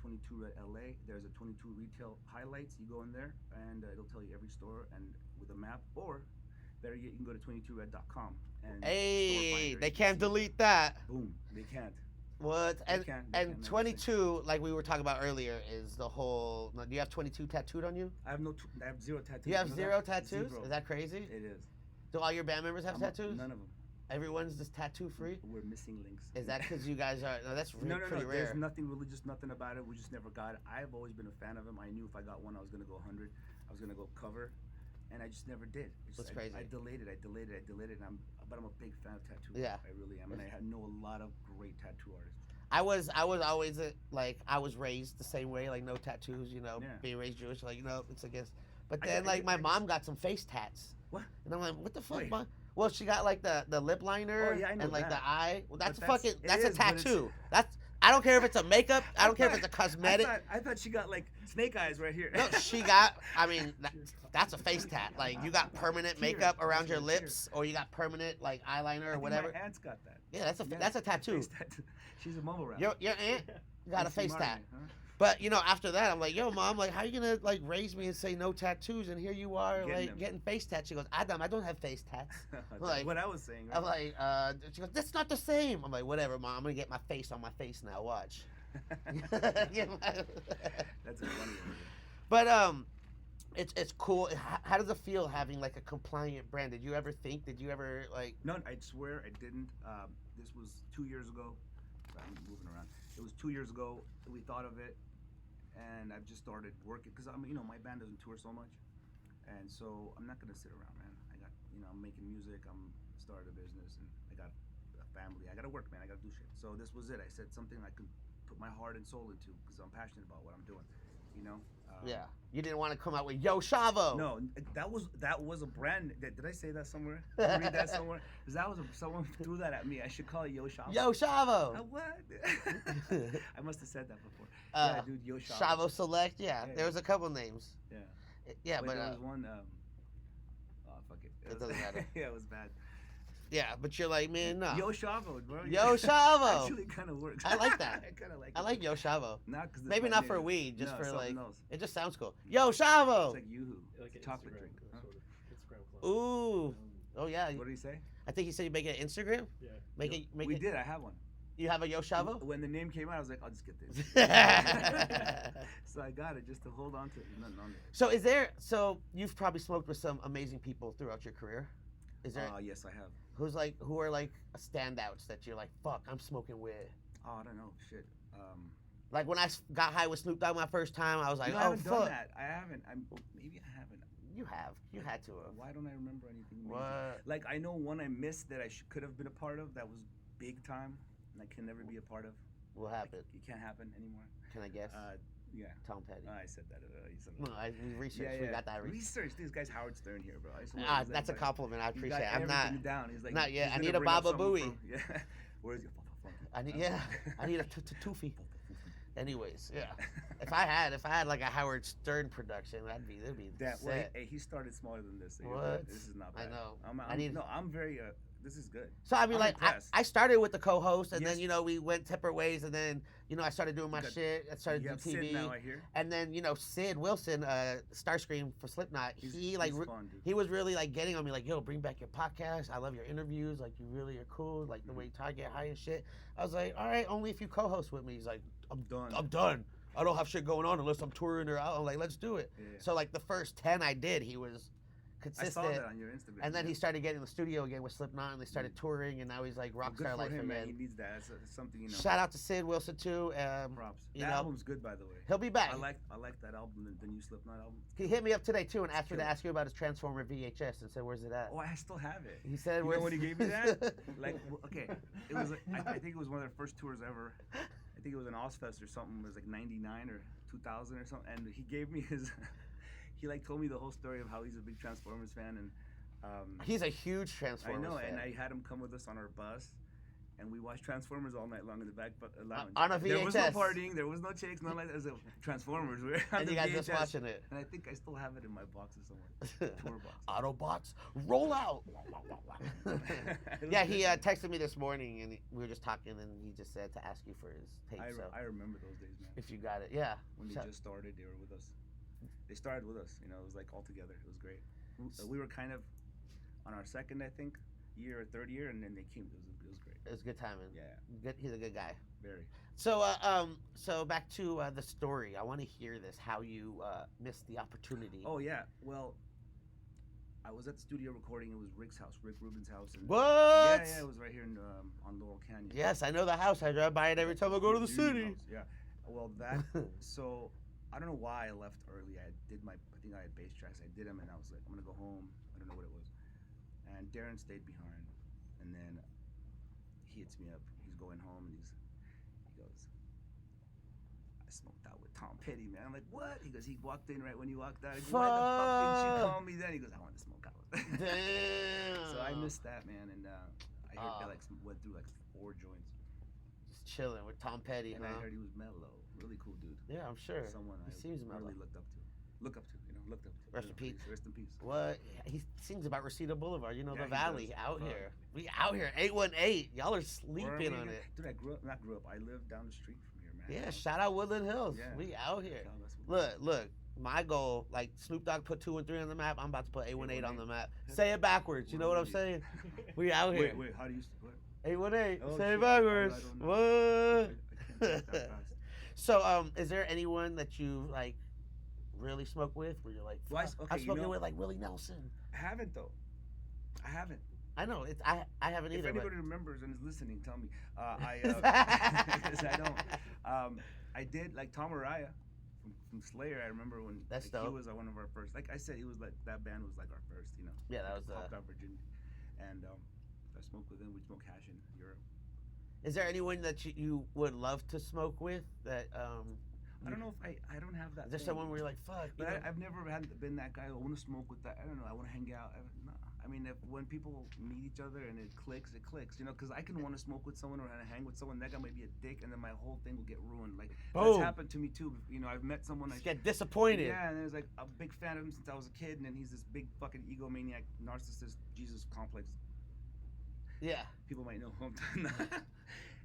22 Red LA. There's a 22 retail highlights. You go in there, and it'll tell you every store and with a map. Or better yet, you can go to 22red.com and store Hey, finder. they You can can't see- delete that. Boom, they can't. What? They And can't and never say. 22, like we were talking about earlier, is the whole. Do you have 22 tattooed on you? I have I have zero tattoos. You have know zero that? tattoos? Zero. Is that crazy? It is. Do all your band members have tattoos? None of them. Everyone's just tattoo free. We're missing links. Is that because you guys are? No, that's No, pretty rare. There's nothing religious, nothing about it. We just never got it. I've always been a fan of him. I knew if I got one, I was gonna go 100. I was gonna go cover, and I just never did. That's crazy. I delayed it. And but I'm a big fan of tattoos. Yeah. I really am, and I know a lot of great tattoo artists. I was always like I was raised the same way, like no tattoos, Yeah. being raised Jewish, like it's against. But I- then I- like my I- mom got some face tats, What? and I'm like, what the fuck, Wait. mom? Well, she got like the lip liner Oh, yeah, I know and like that. the eye. Well, that's But fucking it that's a is, but it's- tattoo. That's I don't care if it's a makeup. I don't care if it's a cosmetic. I thought she got like snake eyes right here. No, she got. I mean, that's a face tat. Like you got permanent makeup around your lips, or you got permanent like eyeliner I or think whatever. My aunt's got that. Yeah, that's a tattoo. Face tattoo. She's a mumble rapper. Your aunt got a face Martin, tat. huh? But after that, I'm like, yo, mom, like, how you gonna like raise me and say no tattoos, and here you are Getting like them. getting face tats? She goes, Adam, I don't have face tats. That's Like- what I was saying. Right? I'm like, she goes, that's not the same. I'm like, whatever, mom. I'm gonna get my face on my face now. Watch. You know? That's a funny one. But it's cool. How does it feel having like a compliant brand? Did you ever like? No, I swear I didn't. This was 2 years ago. Sorry, I'm moving around. It was 2 years ago. We thought of it, and I've just started working because my band doesn't tour so much, and so I'm not gonna sit around, man. I got, I'm making music. I'm started a business, and I got a family. I gotta work, man. I gotta do shit. So this was it. I said something I could put my heart and soul into because I'm passionate about what I'm doing. Yeah. You didn't want to come out with Yo Shavo. No, that was a brand. Did I say that somewhere? Did I read that somewhere? Because someone threw that at me. I should call it Yo Shavo. Yo Shavo. What? I must have said that before. Yeah, dude, Yo Shavo. Shavo Select. Yeah. Yeah. There was a couple names. Yeah. Yeah, Wait, but there was one. Oh fuck it. It doesn't matter. Yeah, it was bad. yeah, but you're like, man, no. Yo Shavo, bro. Yo Shavo. Actually, kind of works. I like that. I kind of like. I it. like Yo Shavo. Not because Maybe not for weed, just for something like. else. It just sounds cool. Yo Shavo. It's like Yoo-hoo. Like an Chocolate Instagram, drink. Huh? sort of Instagram clone. Ooh. Oh yeah. What did he say? I think he said you make it an Instagram. Yeah. Make We it. did. I have one. You have a Yo Shavo. When the name came out, I was like, I'll just get this. So I got it just to hold on to it. Nothing on there. So you've probably smoked with some amazing people throughout your career. Is there Yes, I have. who are like standouts that you're like, fuck, I'm smoking with? Oh, I don't know. Shit. Like when I got high with Snoop Dogg my first time, I was like, I oh haven't done fuck. that. I haven't. Maybe I haven't. You have. You had to have. Why don't I remember anything? Amazing? What? Like I know one I missed that I could have been a part of that was big time, and I can never be a part of. What happened? It can't happen anymore. Can I guess? Yeah. Tom Petty. I said that. You said No, we researched. We got that research. research. This guy's Howard Stern here, bro. I swear, Ah, he's that's a like, compliment. I he appreciate got it. I'm not. everything down. He's like, not yet. he's I gonna need a bring up Baba something Booey. Yeah. Where's your I need. Yeah. I need a toofy. Anyways, yeah. If I had like a Howard Stern production, it'd be That set. way, hey, he started smaller than this. So you're What? right. This is not I bad. know. I'm very. This is good. So I mean, I'm like impressed. I started with the co-host, and Yes. then we went separate ways, and then I started doing my Good. shit. I started You doing have TV, Sid now, I hear. and then Sid Wilson, Starscream for Slipknot. He's fun, dude. He was really like getting on me, like, yo, bring back your podcast. I love your interviews. Like, you really are cool. Like the way you talk, get high and shit. I was like, all right, only if you co-host with me. He's like, I'm done. I don't have shit going on unless I'm touring or out. I'm like, let's do it. Yeah. So like the first 10 I did, he was I consistent. saw that on your Instagram. And then yeah. he started getting in the studio again with Slipknot, and they started touring, and now he's like Well, good rockstar for life him, man. again. He needs that. It's something, Shout out to Sid Wilson too. Props. You That know, album's good, by the way. he'll be back. I like that album, the new Slipknot album. He hit me up today too and asked me to killer. ask you about his Transformer VHS and said, "Where's it at?" Oh, I still have it. He said, You know "Where's?" when he gave me that? Like, okay, it was. I think it was one of their first tours ever. I think it was an Ozfest or something. It was like '99 or 2000 or something. And he gave me his. He like told me the whole story of how he's a big Transformers fan and. He's a huge I Transformers know, fan. and I had him come with us on our bus, and we watched Transformers all night long in the back lounge. On a There was no VHS. partying, there was no chicks, nothing like that. It was Transformers. We were on And the you guys just VHS, watching it. And I think I still have it in my box or somewhere. Tour box. Autobots, roll out. It was Yeah, good, he man. texted me this morning, and we were just talking, and he just said to ask you for his tape. So I remember those days, man. if you got it, yeah. When they So- just started, they were with us. They started with us, it was like all together. It was great. We were kind of on our second, I think, year or third year, and then they came. It was great. It was good timing. Yeah, Good. He's a good guy. very. So, so back to the story. I want to hear this. How you missed the opportunity. Oh yeah, well, I was at the studio recording. It was Rick Rubin's house. And What? Yeah, it was right here on Laurel Canyon. Yes, I know the house. I drive by it every time I go to the city. House, yeah. Well, that. So I don't know why I left early. I think I had bass tracks. I did them, and I was like, I'm gonna go home. I don't know what it was. And Darren stayed behind, and then he hits me up. He's going home, and He goes, I smoked out with Tom Petty, man. I'm like, what? He goes, he walked in right when you walked out. He goes, why the fuck didn't you call me then? He goes, I wanted to smoke out. Damn. So I missed that, man, and I heard that like went through like 4 joints. Just chilling with Tom Petty, And huh? I heard he was mellow, really cool dude. Yeah, I'm sure. Someone He I seems mellow. really looked up to, looked up to. Rest in peace. Rest in peace. What? He sings about Reseda Boulevard. You know, Yeah, the he valley does. out Fuck. here. We out here. 818. Y'all are Where are sleeping we on again? it. Dude, I grew up. I lived down the street from here, man. Yeah, shout out Woodland Hills. Yeah. We out here. Hell, that's what- Look. My goal, like Snoop Dogg put 2 and 3 on the map. I'm about to put 818 on the map. 818. Say it backwards. You know what I'm saying? We out here. Wait, how do you? What? 818. Oh, Say shit. it backwards. I don't know. What? I can't type that fast. So, is there anyone that you like really smoke with? Where you're like, Well, "Fuck, okay, I'm you smoking know- with like Willie Nelson. I haven't though. I haven't. I know it's I haven't If either. anybody remembers and is listening, tell me. Because I don't. I did like Tom Araya from Slayer. I remember when That's like, he dope. was one of our first. Like I said, he was like that band was like our first. You know. Yeah, that was, popped out Virginia, and I smoked with him. We smoked hash in Europe. Is there anyone that you would love to smoke with? That I don't know if I don't have that. Is there thing. someone where you're like, fuck? But you know? I've never been that guy. I want to smoke with that. I don't know. I want to hang out. No. I mean, when people meet each other and it clicks, you know, because I can want to smoke with someone or hang with someone. That guy might be a dick, and then my whole thing will get ruined. Like Boom. that's happened to me too. You know, I've met someone. Just get disappointed. Yeah, and there's like a big fan of him since I was a kid, and then he's this big fucking egomaniac, narcissist, Jesus complex. Yeah. People might know who I'm talking about.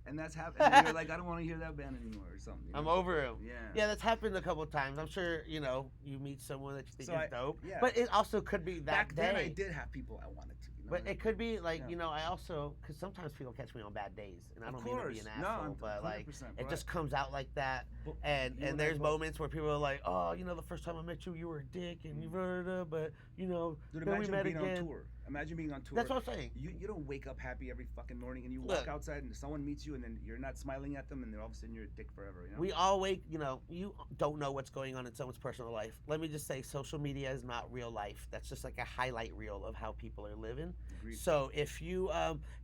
And that's happened. And you're like, I don't want to hear that band anymore or something. You I'm know? over him. Yeah. Yeah, that's happened a couple of times. I'm sure, you know, you meet someone that you think So is dope. yeah. But it also could be that Back day. then, I did have people I wanted to. You know? But it could be like, Yeah. you know, I also, because sometimes people catch me on bad days, and I Of don't mean to be an course. No, asshole, but like, 100%, it right. just comes out like that. But And you and I there's both- moments where people are like, oh, you know, the first time I met you, you were a dick, and you but you know, Dude, then we imagine met being again. on tour. Imagine being on tour. That's what I'm saying. You don't wake up happy every fucking morning and you Look. walk outside and someone meets you and then you're not smiling at them and then all of a sudden you're a dick forever, you know? We all wake, you know, you don't know what's going on in someone's personal life. Let me just say, social media is not real life. That's just like a highlight reel of how people are living. Agreed. So if you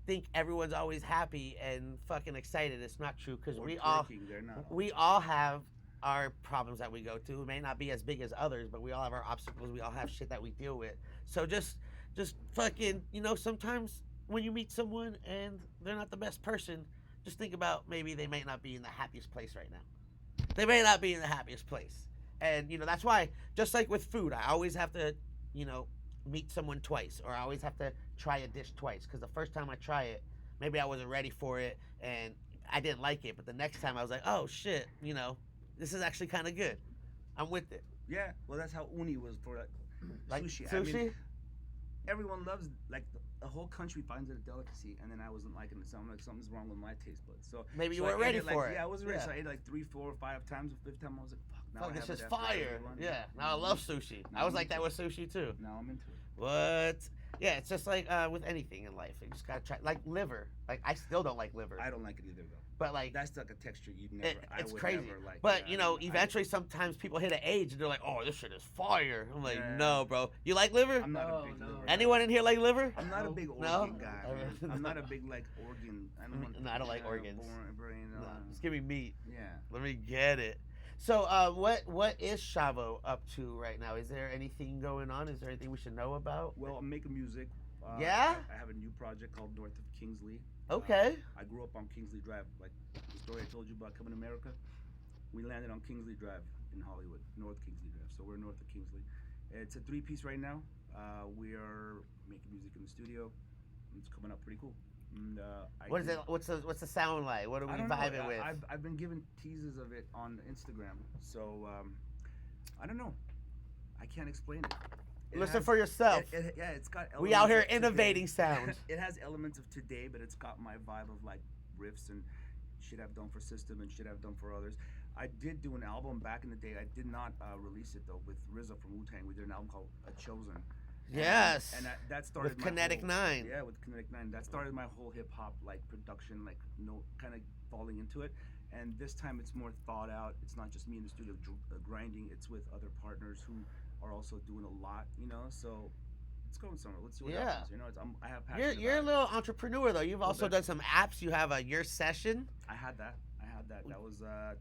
think everyone's always happy and fucking excited, it's not true because Or we all twerking, they're not. we all have our problems that we go through. It may not be as big as others, but we all have our obstacles. We all have shit that we deal with. So just fucking, you know, sometimes when you meet someone and they're not the best person, just think about maybe they might not be in the happiest place right now. They may not be in the happiest place. And, you know, that's why, just like with food, I always have to, you know, meet someone twice, or I always have to try a dish twice. Because the first time I try it, maybe I wasn't ready for it and I didn't like it. But the next time I was like, oh shit, you know, this is actually kind of good. I'm with it. Yeah, well, that's how uni was for Like sushi. sushi? I mean, everyone loves, like, the whole country finds it a delicacy, and then I wasn't liking it. So I'm like, something's wrong with my taste buds. So Maybe you so I weren't ate ready it, like, for it. Yeah, I wasn't ready. Yeah. So I ate it like 3, 4, 5 times. The 5th time, I was like, fuck, now Fuck, I this have is it after fire. everyone. Yeah. Now I love sushi. Now I was I'm like that into with sushi too. Now I'm into it. What? Yeah, it's just like with anything in life. You just gotta try. Like liver. Like I still don't like liver. I don't like it either, though. But like That's like a texture you'd never. it's I would crazy. Never like. But yeah, you know, I- eventually sometimes people hit an age and they're like, "Oh, this shit is fire." I'm like, Yeah. "No, bro. You like liver? I'm not No, a big no. liver guy. Anyone in here like liver?" I'm not a big organ No? guy. Man. I'm not a big like organ. I don't want. No, I don't like organs. Brain, No, just give me meat. yeah. Let me get it. So, what is Shavo up to right now? Is there anything going on? Is there anything we should know about? Well, I'm making music. Yeah? I have a new project called North of Kingsley. Okay. I grew up on Kingsley Drive, like the story I told you about coming to America. We landed on Kingsley Drive in Hollywood, North Kingsley Drive. So we're north of Kingsley. It's a 3-piece right now. We are making music in the studio. It's coming up pretty cool. And, What is it? What's the sound like? What are we I don't know. vibing with? I've been given teases of it on Instagram, so I don't know. I can't explain it. Listen for yourself. Yeah, it's got. We out elements here of today. innovating sound. It has elements of today, but it's got my vibe of like riffs and shit I've done for System and shit I've done for others. I did do an album back in the day. I did not release it though with RZA from Wu-Tang. We did an album called Chosen. Yes. And that started With my Kinetic whole- 9. Yeah, with Kinetic 9. That started my whole hip hop like production, like kind of falling into it. And this time it's more thought out. It's not just me in the studio grinding. It's with other partners who are also doing a lot, you know. So it's going somewhere. Let's see what Yeah. happens. You know, I have passion. You're a about little entrepreneur though. You've also bit. done some apps. You have a Your Session. it. I had that. That was about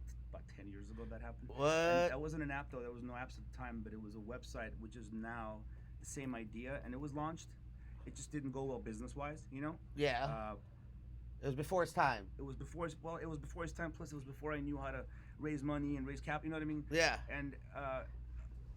10 years ago that happened. What? And that wasn't an app though. There was no apps at the time, but it was a website, which is now the same idea, and it was launched. It just didn't go well business wise, you know. Yeah. It was before its time. It was before its time. Plus, it was before I knew how to raise money and raise cap. You know what I mean? Yeah. And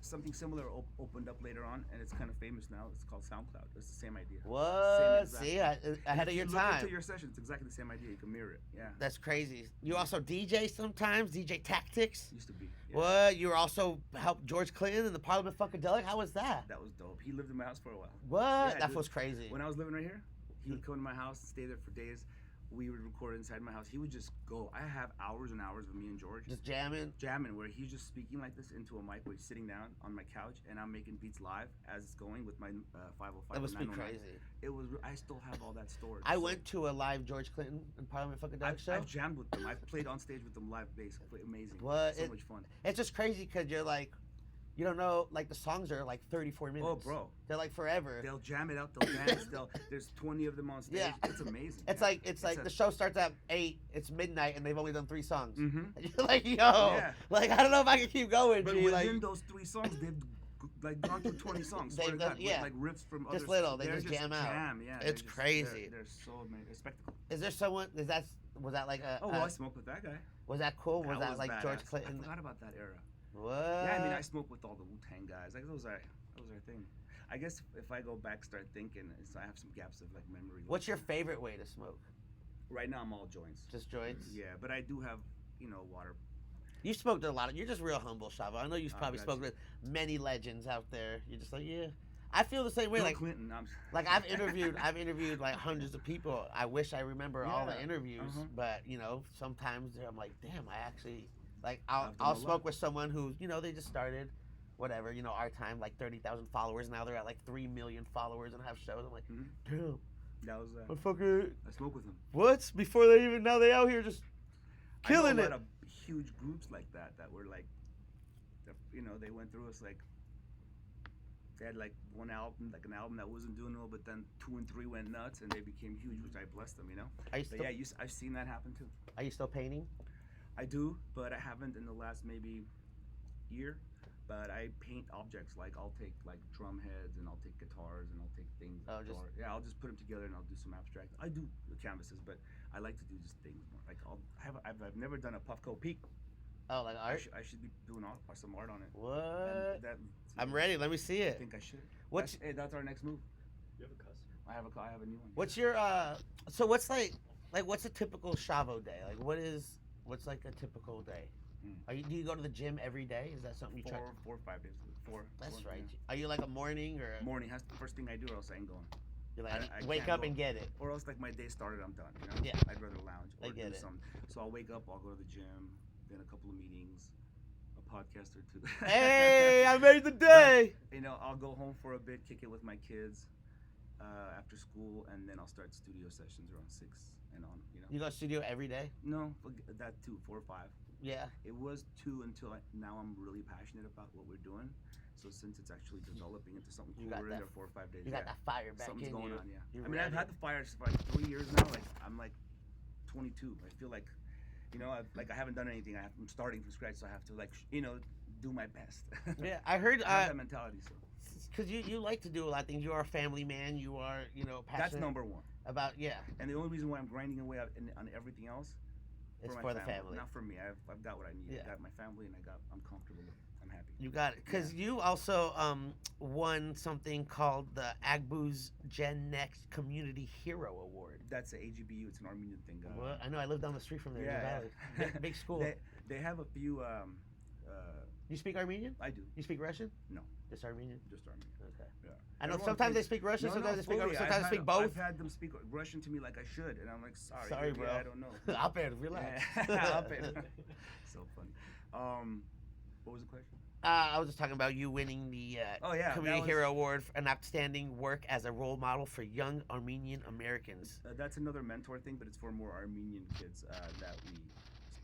something similar opened up later on, and it's kind of famous now. It's called SoundCloud. It's the same idea. What? Same See, exact- ahead of your If you look time. into your session, it's exactly the same idea. You can mirror it. Yeah. That's crazy. You also DJ sometimes, DJ Tactics. Used to be. Yeah. What? You were also helped George Clinton in the Parliament Funkadelic. How was that? That was dope. He lived in my house for a while. What? Yeah, That dude. was crazy. When I was living right here, he would come to my house, stay there for days. We would record inside my house. He would just go. I have hours and hours of me and George Just jamming. where he's just speaking like this into a mic where he's sitting down on my couch and I'm making beats live as it's going with my 505. That must be 909. crazy. It was. I still have all that stored. I So went to a live George Clinton and Parliament Funkadelic show. I've jammed with them. I've played on stage with them live bass. Amazing. What? So much fun. It's just crazy because you're like, you don't know, like the songs are like 34 minutes. Oh, bro. They're like forever. They'll jam it out. They'll dance. There's 20 of them on stage. Yeah. It's amazing. It's yeah. like the show starts at 8. It's midnight and they've only done 3 songs. Mm-hmm. You're like, yo, Yeah. like I don't know if I can keep going. But G. within Like, those 3 songs, they've like gone through 20 songs. They've Swear to done- God, yeah. with, like riffs from Just others. little, they They're just jam out. Yeah, It's crazy. They're so amazing. A spectacle. is there someone? Was that like a? Oh, well, I smoked with that guy. Was that cool? Was that like badass. George Clinton? I forgot about that era. What? Yeah, I mean, I smoked with all the Wu-Tang guys. Like those are thing. I guess if I go back, start thinking, I have some gaps of like memory. What's your favorite way to smoke? Right now, I'm all joints. Just joints? Yeah, but I do have, water. You smoked a lot. You're just real humble, Shavo. I know you've probably gotcha. spoken with many legends out there. You're just like, yeah. I feel the same way. Bill Like, Clinton. like I've interviewed like hundreds of people. I wish I remember all the Yeah, interviews, but sometimes I'm like, damn, I actually like I'll I've done a lot. smoke with someone who they just started, whatever, our time, like 30,000 followers. Now they're at like 3 million followers and have shows. I'm like, damn, That was. I fucking I smoked with him. what? Before they even now they out here just killing I know a it. lot of huge groups like that were like, they went through us like. They had like an album that wasn't doing well, but then 2 and 3 went nuts and they became huge, which I blessed them, Are you But still, yeah, I've seen that happen too. are you still painting? I do, but I haven't in the last maybe year. But I paint objects. Like I'll take like drum heads and I'll take guitars and I'll take things. Oh, just- I'll just put them together and I'll do some abstract. I do the canvases, but I like to do just things more. Like I've never done a Puffco Peak. Oh, like I art? should be doing some art on it. What? And that, I'm ready. Let me see I it. think I should. What's That's our next move. You have a custom? I have a new one. what's your so what's like what's a typical Shavo day? Like what's like a typical day? Do you go to the gym every day? Is that something you try? 4 or 5 days. 4. That's 4, right. yeah. Are you like a morning or Morning has the first thing I do, or else I ain't going. you're like I wake can't up go. and get it? Or else like my day started, I'm done. Yeah. I'd rather lounge I or get do it. something. So I'll wake up, I'll go to the gym, then a couple of meetings, a podcast or 2. Hey, I made the day. I'll go home for a bit, kick it with my kids after school, and then I'll start studio sessions around 6 and on. You go to studio every day? No, that too, 4 or 5. Yeah. It was 2 until now I'm really passionate about what we're doing. So since it's actually developing into something You got cooler, that- there 4 or 5 days. You got that fire back Something's in going you. on, yeah. You're I mean, I've ready. had the fire for like 3 years now. Like I'm like 22. I feel like, I haven't done anything. I'm starting from scratch, so I have to do my best. Yeah, I heard I have that mentality. So because you like to do a lot of things. You are a family man. You are passionate that's number 1. about And the only reason why I'm grinding away on everything else, it's my for the family. not for me. I've got what I need. Yeah. I got my family, and I'm comfortable with. I'm happy. You got it. Because you also won something called the Agbuz Gen Next Community Hero Award. That's the AGBU. It's an Armenian thing. What? I know. I live down the street from there. in the Yeah, valley. yeah. Big school. They have a few. You speak Armenian? I do. You speak Russian? No. Just Armenian? Just Armenian. Okay. Yeah. I know Everyone sometimes they thinks- speak Russian, No, sometimes they speak fully. sometimes they speak both. I've had them speak Russian to me like I should, and I'm like, sorry. Sorry, bro. I don't know. I'll pay it. Relax. Yeah. I'll pay it. So funny. What was the question? I was just talking about you winning the Community that Hero Award for an outstanding work as a role model for young Armenian Americans. That's another mentor thing, but it's for more Armenian kids that we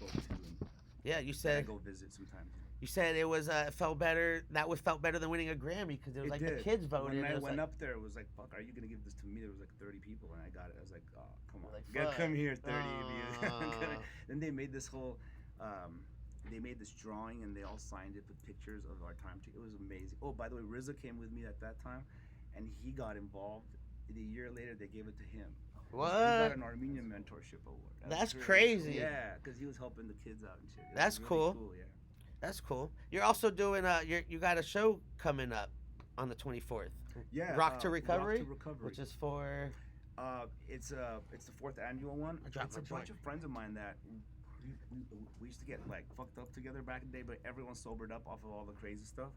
spoke to. And Yeah, you that I said go visit sometimes. You said it was felt better. That was felt better than winning a Grammy because it was It like did. the kids voted. When I it was went like, up there, it was like, "Fuck, are you gonna give this to me?" There was like 30 people, and I got it. I was like, "Oh, come on, Like, yeah, fuck. come here, 30 of you." Aw. Then they made this whole, they made this drawing, and they all signed it with pictures of our time. It was amazing. Oh, by the way, RZA came with me at that time, and he got involved. A year later, they gave it to him. He What? got an Armenian mentorship award. That's really crazy. Cool. Yeah, because he was helping the kids out and shit. It That's was cool. Cool, yeah. That's cool. You're also doing you got a show coming up on the 24th. Yeah. Rock to Recovery, Rock to Recovery. which is for It's the 4th annual one. I dropped It's my a bunch of friends of mine that we used to get like fucked up together back in the day, but everyone sobered up off of all the crazy stuff,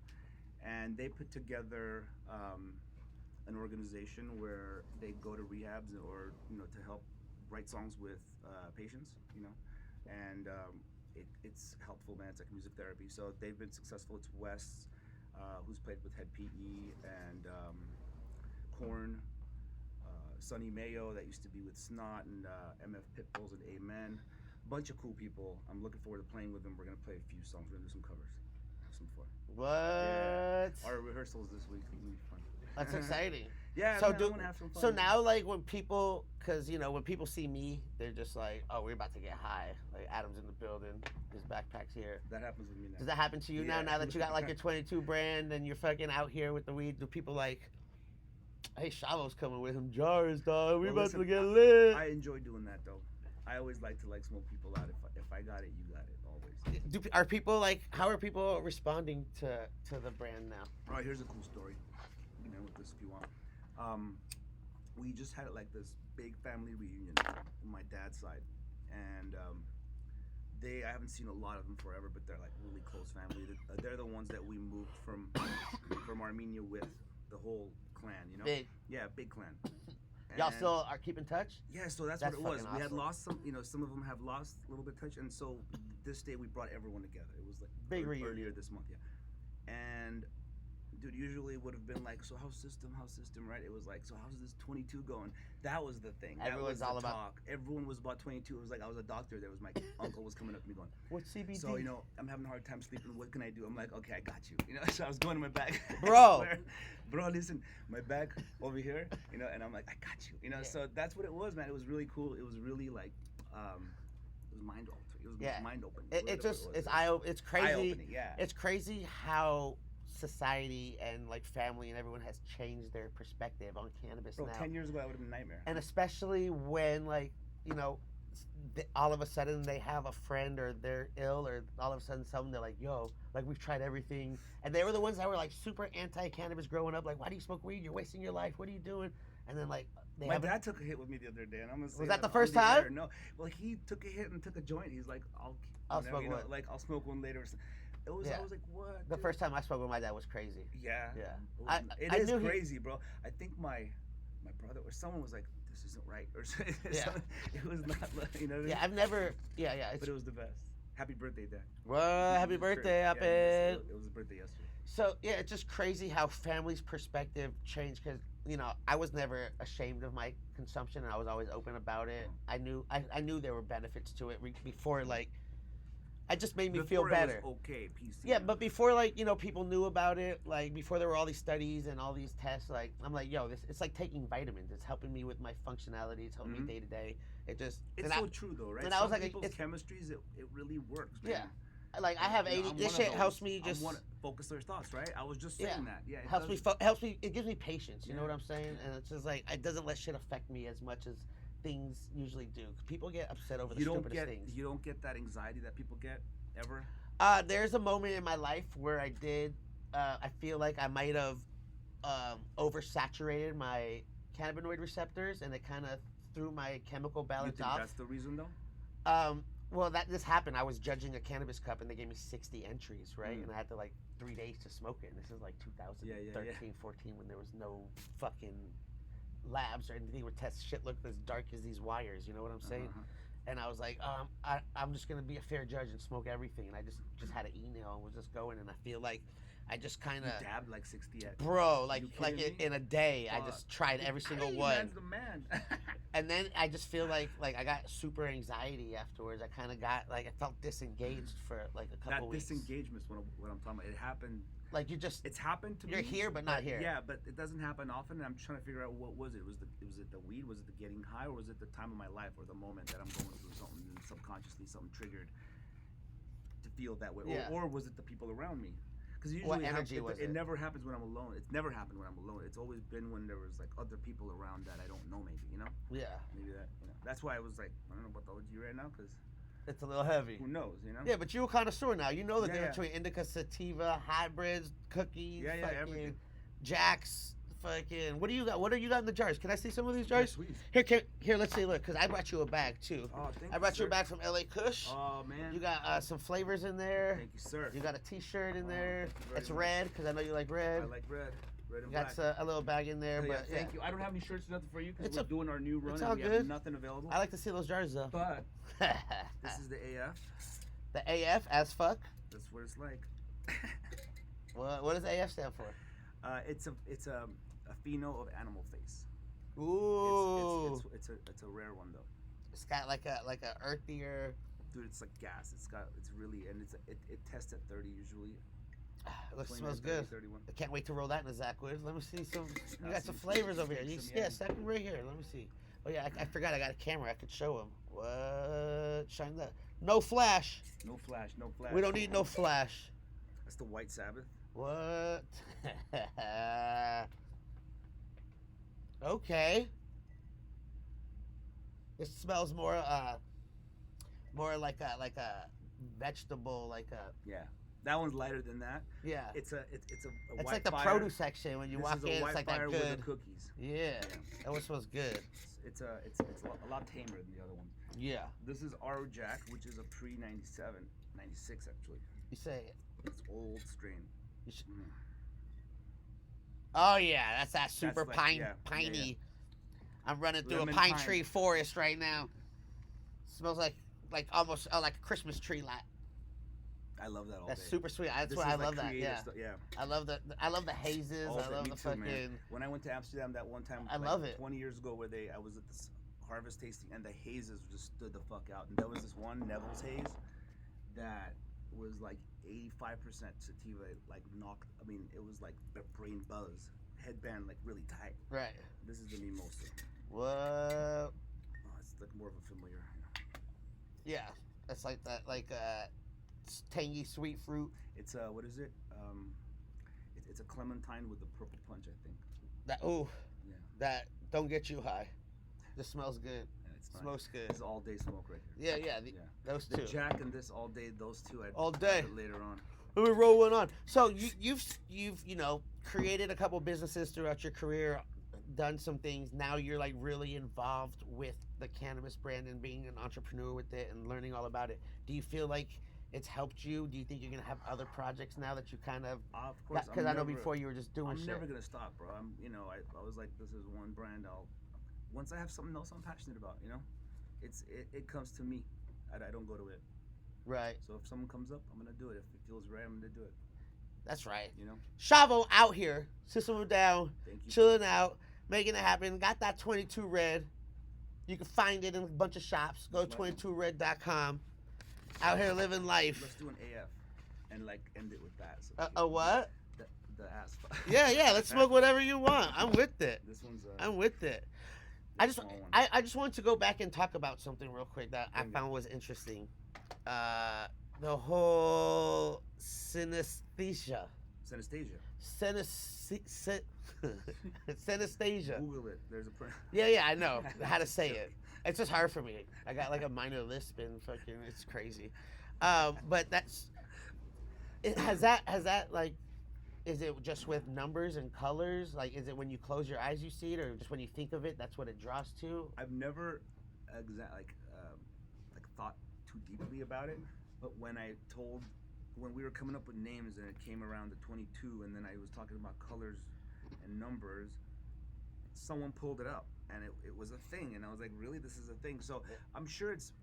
and they put together an organization where they go to rehabs or to help write songs with patients, and it's helpful, man. It's like music therapy. So they've been successful. It's Wes, who's played with Head PE, and Korn, Sonny Mayo that used to be with Snot, and MF Pitbulls and Amen. Bunch of cool people. I'm looking forward to playing with them. We're gonna play a few songs. We're gonna do some covers. Have some fun. what? Yeah. Our rehearsals this week are gonna be fun. That's exciting. Yeah. So man, I wanna have some fun. So now, like when people, because when people see me, they're just like, "Oh, we're about to get high." Like Adam's in the building, his backpack's here. That happens with me now. Does that happen to you now? Yeah. Now that you got like your 22 brand and you're fucking out here with the weed, do people like, "Hey, Shavo's coming with him, jars, dog. We Well, about listen, to get lit." I enjoy doing that though. I always like to smoke people out. If I got it, you got it always. Are people like? How are people responding to the brand now? All right, here's a cool story. You know, with this if you want. We just had like this big family reunion on my dad's side, and I haven't seen a lot of them forever, but they're like really close family. They're the ones that we moved from Armenia with, the whole clan. Big. Yeah, big clan. Y'all And- still are keeping touch? Yeah, so that's That's what it was. fucking We had awesome. lost some of them have lost a little bit of touch, and so this day we brought everyone together. It was like Big reunion. earlier this month, yeah. And dude, usually it would have been like, so how's system, right? It was like, so how's this 22 going? That was the thing. That Everyone's was the all about- talk. Everyone was about 22. It was like I was a doctor. There was my uncle was coming up to me going, What's CBD? so I'm having a hard time sleeping. What can I do? I'm like, okay, I got you. So I was going to my bag. Bro. Bro, listen, my bag over here. And I'm like, I got you. Yeah. So that's what it was, man. It was really cool. It was really like, it was mind altering. It was Yeah. mind opening. It's crazy. Eye-opening, yeah. It's crazy how society and like family and everyone has changed their perspective on cannabis Bro, now. 10 years ago, I would have been a nightmare. And especially when like all of a sudden they have a friend or they're ill or all of a sudden they're like, yo, like we've tried everything, and they were the ones that were like super anti-cannabis growing up, like, why do you smoke weed, you're wasting your life, what are you doing? And then like My dad took a hit with me the other day, and I'm gonna say Was that the on first air. time? No, well, he took a hit and took a joint. He's like, I'll smoke one. like I'll smoke one later. It was. Yeah. I was like, what? the dude? first time I spoke with my dad was crazy. Yeah. Yeah. It I is knew he- crazy, bro. I think my brother or someone was like, this isn't right, or Yeah. something. It was not. You know what I mean? Yeah, I've never. Yeah. But it was the best. Happy birthday, Dad. Well, happy birthday, Yeah, Apple. it was his birthday yesterday. So yeah, it's just crazy how family's perspective changed because I was never ashamed of my consumption and I was always open about it. I knew there were benefits to it before like, it just made me feel Before better. It was okay, PC. Yeah, but before like people knew about it, like before there were all these studies and all these tests, like I'm like, yo, it's like taking vitamins. It's helping me with my functionality. It's helping me day to day. It just It's so true though, right? and I was Some like, people's it's- chemistries, it really works, man. Yeah. Like I have 80. I'm This one of shit those. helps me just I want to focus their thoughts, right? I was just saying that. Yeah, it helps me. does. Helps me. It gives me patience. You know Yeah. what I'm saying? And it's just like it doesn't let shit affect me as much as things usually do. People get upset over the stupidest things. You don't get that anxiety that people get ever. There's a moment in my life where I did. I feel like I might have oversaturated my cannabinoid receptors, and it kind of threw my chemical You balance think off. that's the reason though? Well, this happened. I was judging a cannabis cup, and they gave me 60 entries, right? Mm. And I had to 3 days to smoke it. And this is like 2013, 14, when there was no fucking labs or anything where test shit looked as dark as these wires. You know what I'm saying? Uh-huh. And I was like, I'm just gonna be a fair judge and smoke everything. And I just had an e-nail and was just going. And I feel like I just kind You of, dabbed like 60 at. bro, like You like kidding me? in a day, I Fuck. just tried every single Hey, one. man's the man. And then I just feel like I got super anxiety afterwards. I kind of got like I felt disengaged for like a couple That weeks. disengagement's what I'm talking about. It happened. Like you just It's happened to You're me. here, but not here. Yeah, but it doesn't happen often. And I'm trying to figure out what was it. Was it the weed? Was it the getting high, or was it the time of my life, or the moment that I'm going through something and subconsciously something triggered to feel that way, Yeah. or was it the people around me? Because usually What energy was it it? never happens when I'm alone. It's never happened when I'm alone. It's always been when there was like other people around that I don't know. Maybe yeah, maybe that That's why I was like, I don't know about the OG right now, because it's a little heavy. who knows, Yeah, but you're a connoisseur now. You know the Yeah, difference between indica, sativa, hybrids, cookies, Yeah, fucking everything. jacks, fucking. What do you got? What do you got in the jars? Can I see some of these jars? Yes, please. Here, let's see. Look, because I brought you a bag too. Oh, thank I brought you a sir. bag from LA Kush. Oh man. You got some flavors in there. Thank you, sir. You got a T-shirt in Oh, there. thank you very It's much. red because I know you like red. I like red and You black. got a little bag in there, Hell yeah, but thank you. I don't have any shirts, nothing for you, because It's we're a- doing our new run it's and all we good. have nothing available. I like to see those jars though. But this is the AF. The AF as fuck. That's what it's like. What does AF stand for? It's a pheno of animal face. Ooh, It's a rare one though. it's got like a earthier. Dude, it's like gas. It's really, and it tests at 30 usually. It looks 29, smells 30, good. 31. I can't wait to roll that in a Zachwood. Let me see some. You I'll got see some some- flavors over here. some You, yum. yeah, second right here. Let me see. Oh yeah, I forgot. I got a camera. I could show him. What? Shine that. No flash. No flash, no flash. We don't need no flash. That's the White Sabbath. What? Okay. It smells more like a vegetable, like a Yeah, that one's lighter than that. yeah. It's a It's white like the fire. produce section when you This walk is a in. It's white like that fire with the good. cookies. Yeah, that one smells good. It's a lot tamer than the other ones. Yeah, This is Aro Jack, which is a pre 97, 96 actually. you say it. It's old strain. You should, Mm. oh yeah, that's that super like- piney. yeah, yeah. I'm running through Lemon a pine pine. tree forest right now. Smells like almost like a Christmas tree light. I love that all That's day. super sweet. That's This why is I like love that. creative Yeah. stuff, yeah. I love the hazes. All I of it. love Me the too, fucking. man. When I went to Amsterdam that one time, I love it. 20 years ago, where I was at this harvest tasting, and the hazes just stood the fuck out. And there was this one Neville's haze that was like 85% sativa. Like knocked. I mean, it was like the brain buzz, headband like really tight. Right. This is the mimosa. What? Oh, it's like more of a familiar. Yeah. It's like that, tangy sweet fruit. It's what is it? It's a clementine with the purple punch, I think. That ooh. Yeah. That don't get you high. This smells good. Yeah, it's nice. Smokes good. This is all day smoke right here. Yeah. Yeah. Those The two. Jack and this all day. Those two. I'd All have day. it later on. Let me roll one on. So you've created a couple businesses throughout your career, done some things. Now you're like really involved with the cannabis brand and being an entrepreneur with it and learning all about it. Do you feel like it's helped you? Do you think you're gonna have other projects now that you kind of? Of course. Because I know before you were just doing I'm shit. never gonna stop, bro. I was like, this is one brand. Once I have something else I'm passionate about, it comes to me. I don't go to it. Right. So if someone comes up, I'm gonna do it. If it feels right, I'm gonna do it. That's right. You know. Shavo out here, System of a Down, Thank you. chilling out, making it happen. Got that 22 Red. You can find it in a bunch of shops. Go to 22red.com. Out here living life. Let's do an AF and like end it with that. So A what? The ass. Yeah. Let's smoke whatever you want. I'm with it. This one's I'm with it. I just wanted to go back and talk about something real quick that I found was interesting. The whole synesthesia. Synesthesia. Synesthesia. Google it. There's a print. Yeah, I know how to say it. It's just hard for me. I got like a minor lisp and fucking, it's crazy. But has that like, is it just with numbers and colors? Like, is it when you close your eyes you see it, or just when you think of it, that's what it draws to? I've never thought too deeply about it, but when we were coming up with names and it came around to 22, and then I was talking about colors and numbers, someone pulled it up and it was a thing, and I was like, really, this is a thing? So I'm sure it's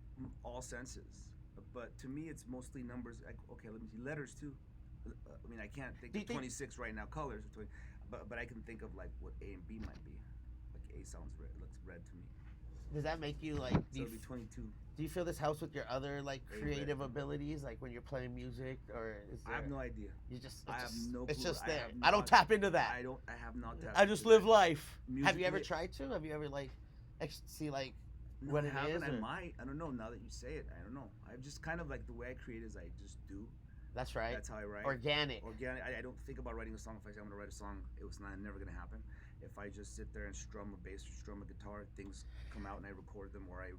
all senses, but to me it's mostly numbers. Like, okay, let me see, letters too. I mean, I can't think Do you of think- 26 right now colors, but I can think of like what A and B might be. Like A sounds red, looks red to me. Does that make you like? So it'll be 22. Do you feel this helps with your other like Very creative red. abilities, like when you're playing music, or is there? I have no idea. You just. I have no It's clue. just I there. have I don't not- tap into that. I have not tapped I just into live that. life. Have you ever Musically- tried to? Have you ever like see like No, what I it haven't. is, I or- might. I don't know. Now that you say it, I don't know. I've just kind of like the way I create is I just do. That's right. That's how I write. Organic. Organic. I don't think about writing a song. If I say I'm gonna write a song, it was never gonna happen. If I just sit there and strum a bass or strum a guitar, things come out and I record them or I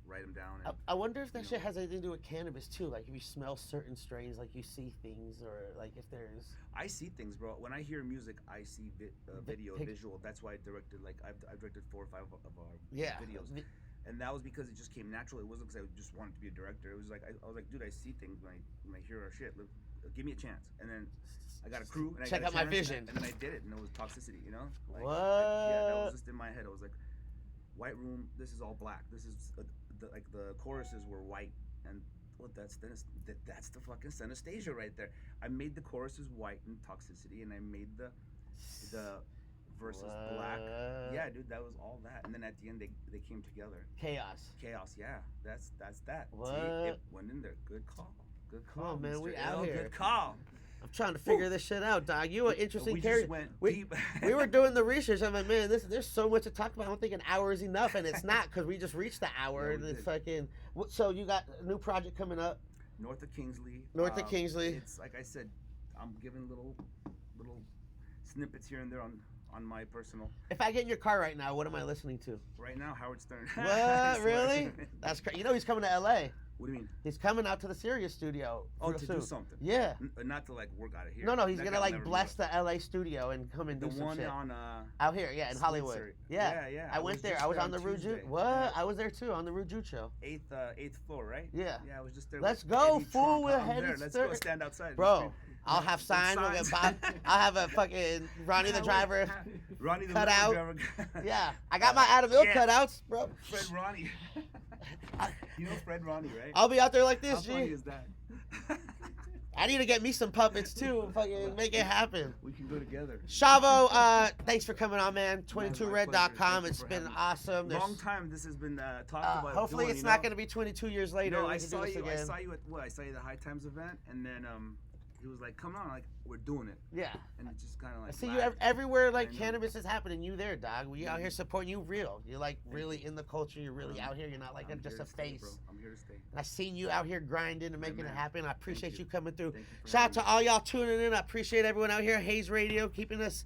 write them down. And, I wonder if that you shit know. has anything to do with cannabis too. Like if you smell certain strains, like you see things, or like if there's. I see things, bro. When I hear music, I see video, pic- visual. That's why I directed. Like I've directed 4 or 5 of our Yeah. videos. And that was because it just came natural. It wasn't because I just wanted to be a director. It was like I was like, dude, I see things when I hear our shit. Look, give me a chance. And then I got a crew. And Check I got out a my chance, vision. And then I did it, and it was Toxicity. You know? Like, What? Yeah, that was just in my head. I was like, White Room. This is all black. This is the choruses were white, and well, that's the fucking synesthesia right there. I made the choruses white in Toxicity, and I made the verses black. Yeah, dude, that was all that. And then at the end, they came together. Chaos. Chaos, yeah. That's that. What? See, it went in there. Good call. Good Come call. on, man, Mr. we L. out here. Good call. I'm trying to figure this shit out, dog. You an interesting We character. just went We- deep. We were doing the research. I'm like, man, there's so much to talk about. I don't think an hour is enough, and it's not because we just reached the hour. Yeah, and we it's did. fucking. So you got a new project coming up. North of Kingsley. North of Kingsley. It's like I said, I'm giving little snippets here and there on my personal. If I get in your car right now, what am I listening to? Right now, Howard Stern. What? Really? That's crazy. You know he's coming to L.A. What do you mean? He's coming out to the Sirius studio. Oh, real to soon. do something. Yeah. Not to like work out of here. No, he's That gonna guy'll like never bless do it. the L.A. studio and come and The do some one shit. on Out here, yeah, in Hollywood. Slitzer's. Yeah. Yeah. I went there. just I was on the Tuesday. Ruju. What? Yeah. I was there too on the Ruju show. Eighth floor, right? Yeah. Yeah, I was just there. Let's with go, Eddie fool, Trunk. we're I'm headed there. Let's straight- go stand outside. Bro, I'll have signs. We'll get Bob. I'll have a fucking Ronnie the driver. Ronnie the cut Limo out. driver. Yeah, I got my Adam Ill Yeah. cutouts, bro. Fred Ronnie. You know Fred Ronnie, right? I'll be out there like How this, funny G. is that? I need to get me some puppets too. Fucking make it happen. We can go together. Shavo, thanks for coming on, man. My 22red.com. pleasure. It's Thank you for been having me. awesome. There's- Long time this has been talked about. hopefully doing, it's you not know? going to be 22 years later. No, we I can saw do this you. again. I saw you at what? I saw you at the High Times event, and then he was like, "Come on, like we're doing it," Yeah. and it just kind of I like. see you lagged. everywhere like I know. cannabis is happening. You there, dog. We out here supporting you real. You're like really in the culture. You're really out here. You're not like I'm just here a to stay, face. bro. I'm here to stay. And I seen you out here grinding and making it man. happen. I appreciate you. you coming through. Thank you for Shout out to having all y'all tuning in. I appreciate everyone out here. Hayes Radio keeping us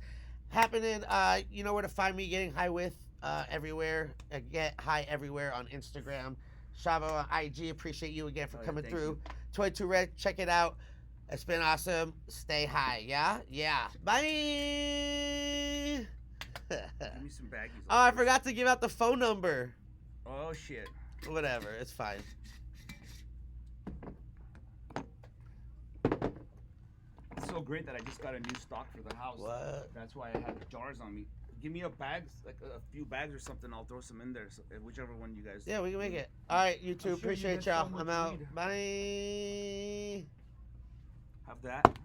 happening. You know where to find me. Getting high with everywhere. Get high everywhere on Instagram. Shavo on IG. Appreciate you again for Oh, yeah, coming thank through. you. 22 Red. Check it out. It's been awesome. Stay high. Yeah. Bye. Give me some baggies. Oh, I forgot to give out the phone number. Oh shit. Whatever. It's fine. It's so great that I just got a new stock for the house. What? That's why I have the jars on me. Give me a bag, like a few bags or something. I'll throw some in there. So, whichever one you guys. Yeah, we can make it. All right, you two. I'm sure you Appreciate got so y'all. much I'm out. weed. Bye. Have that.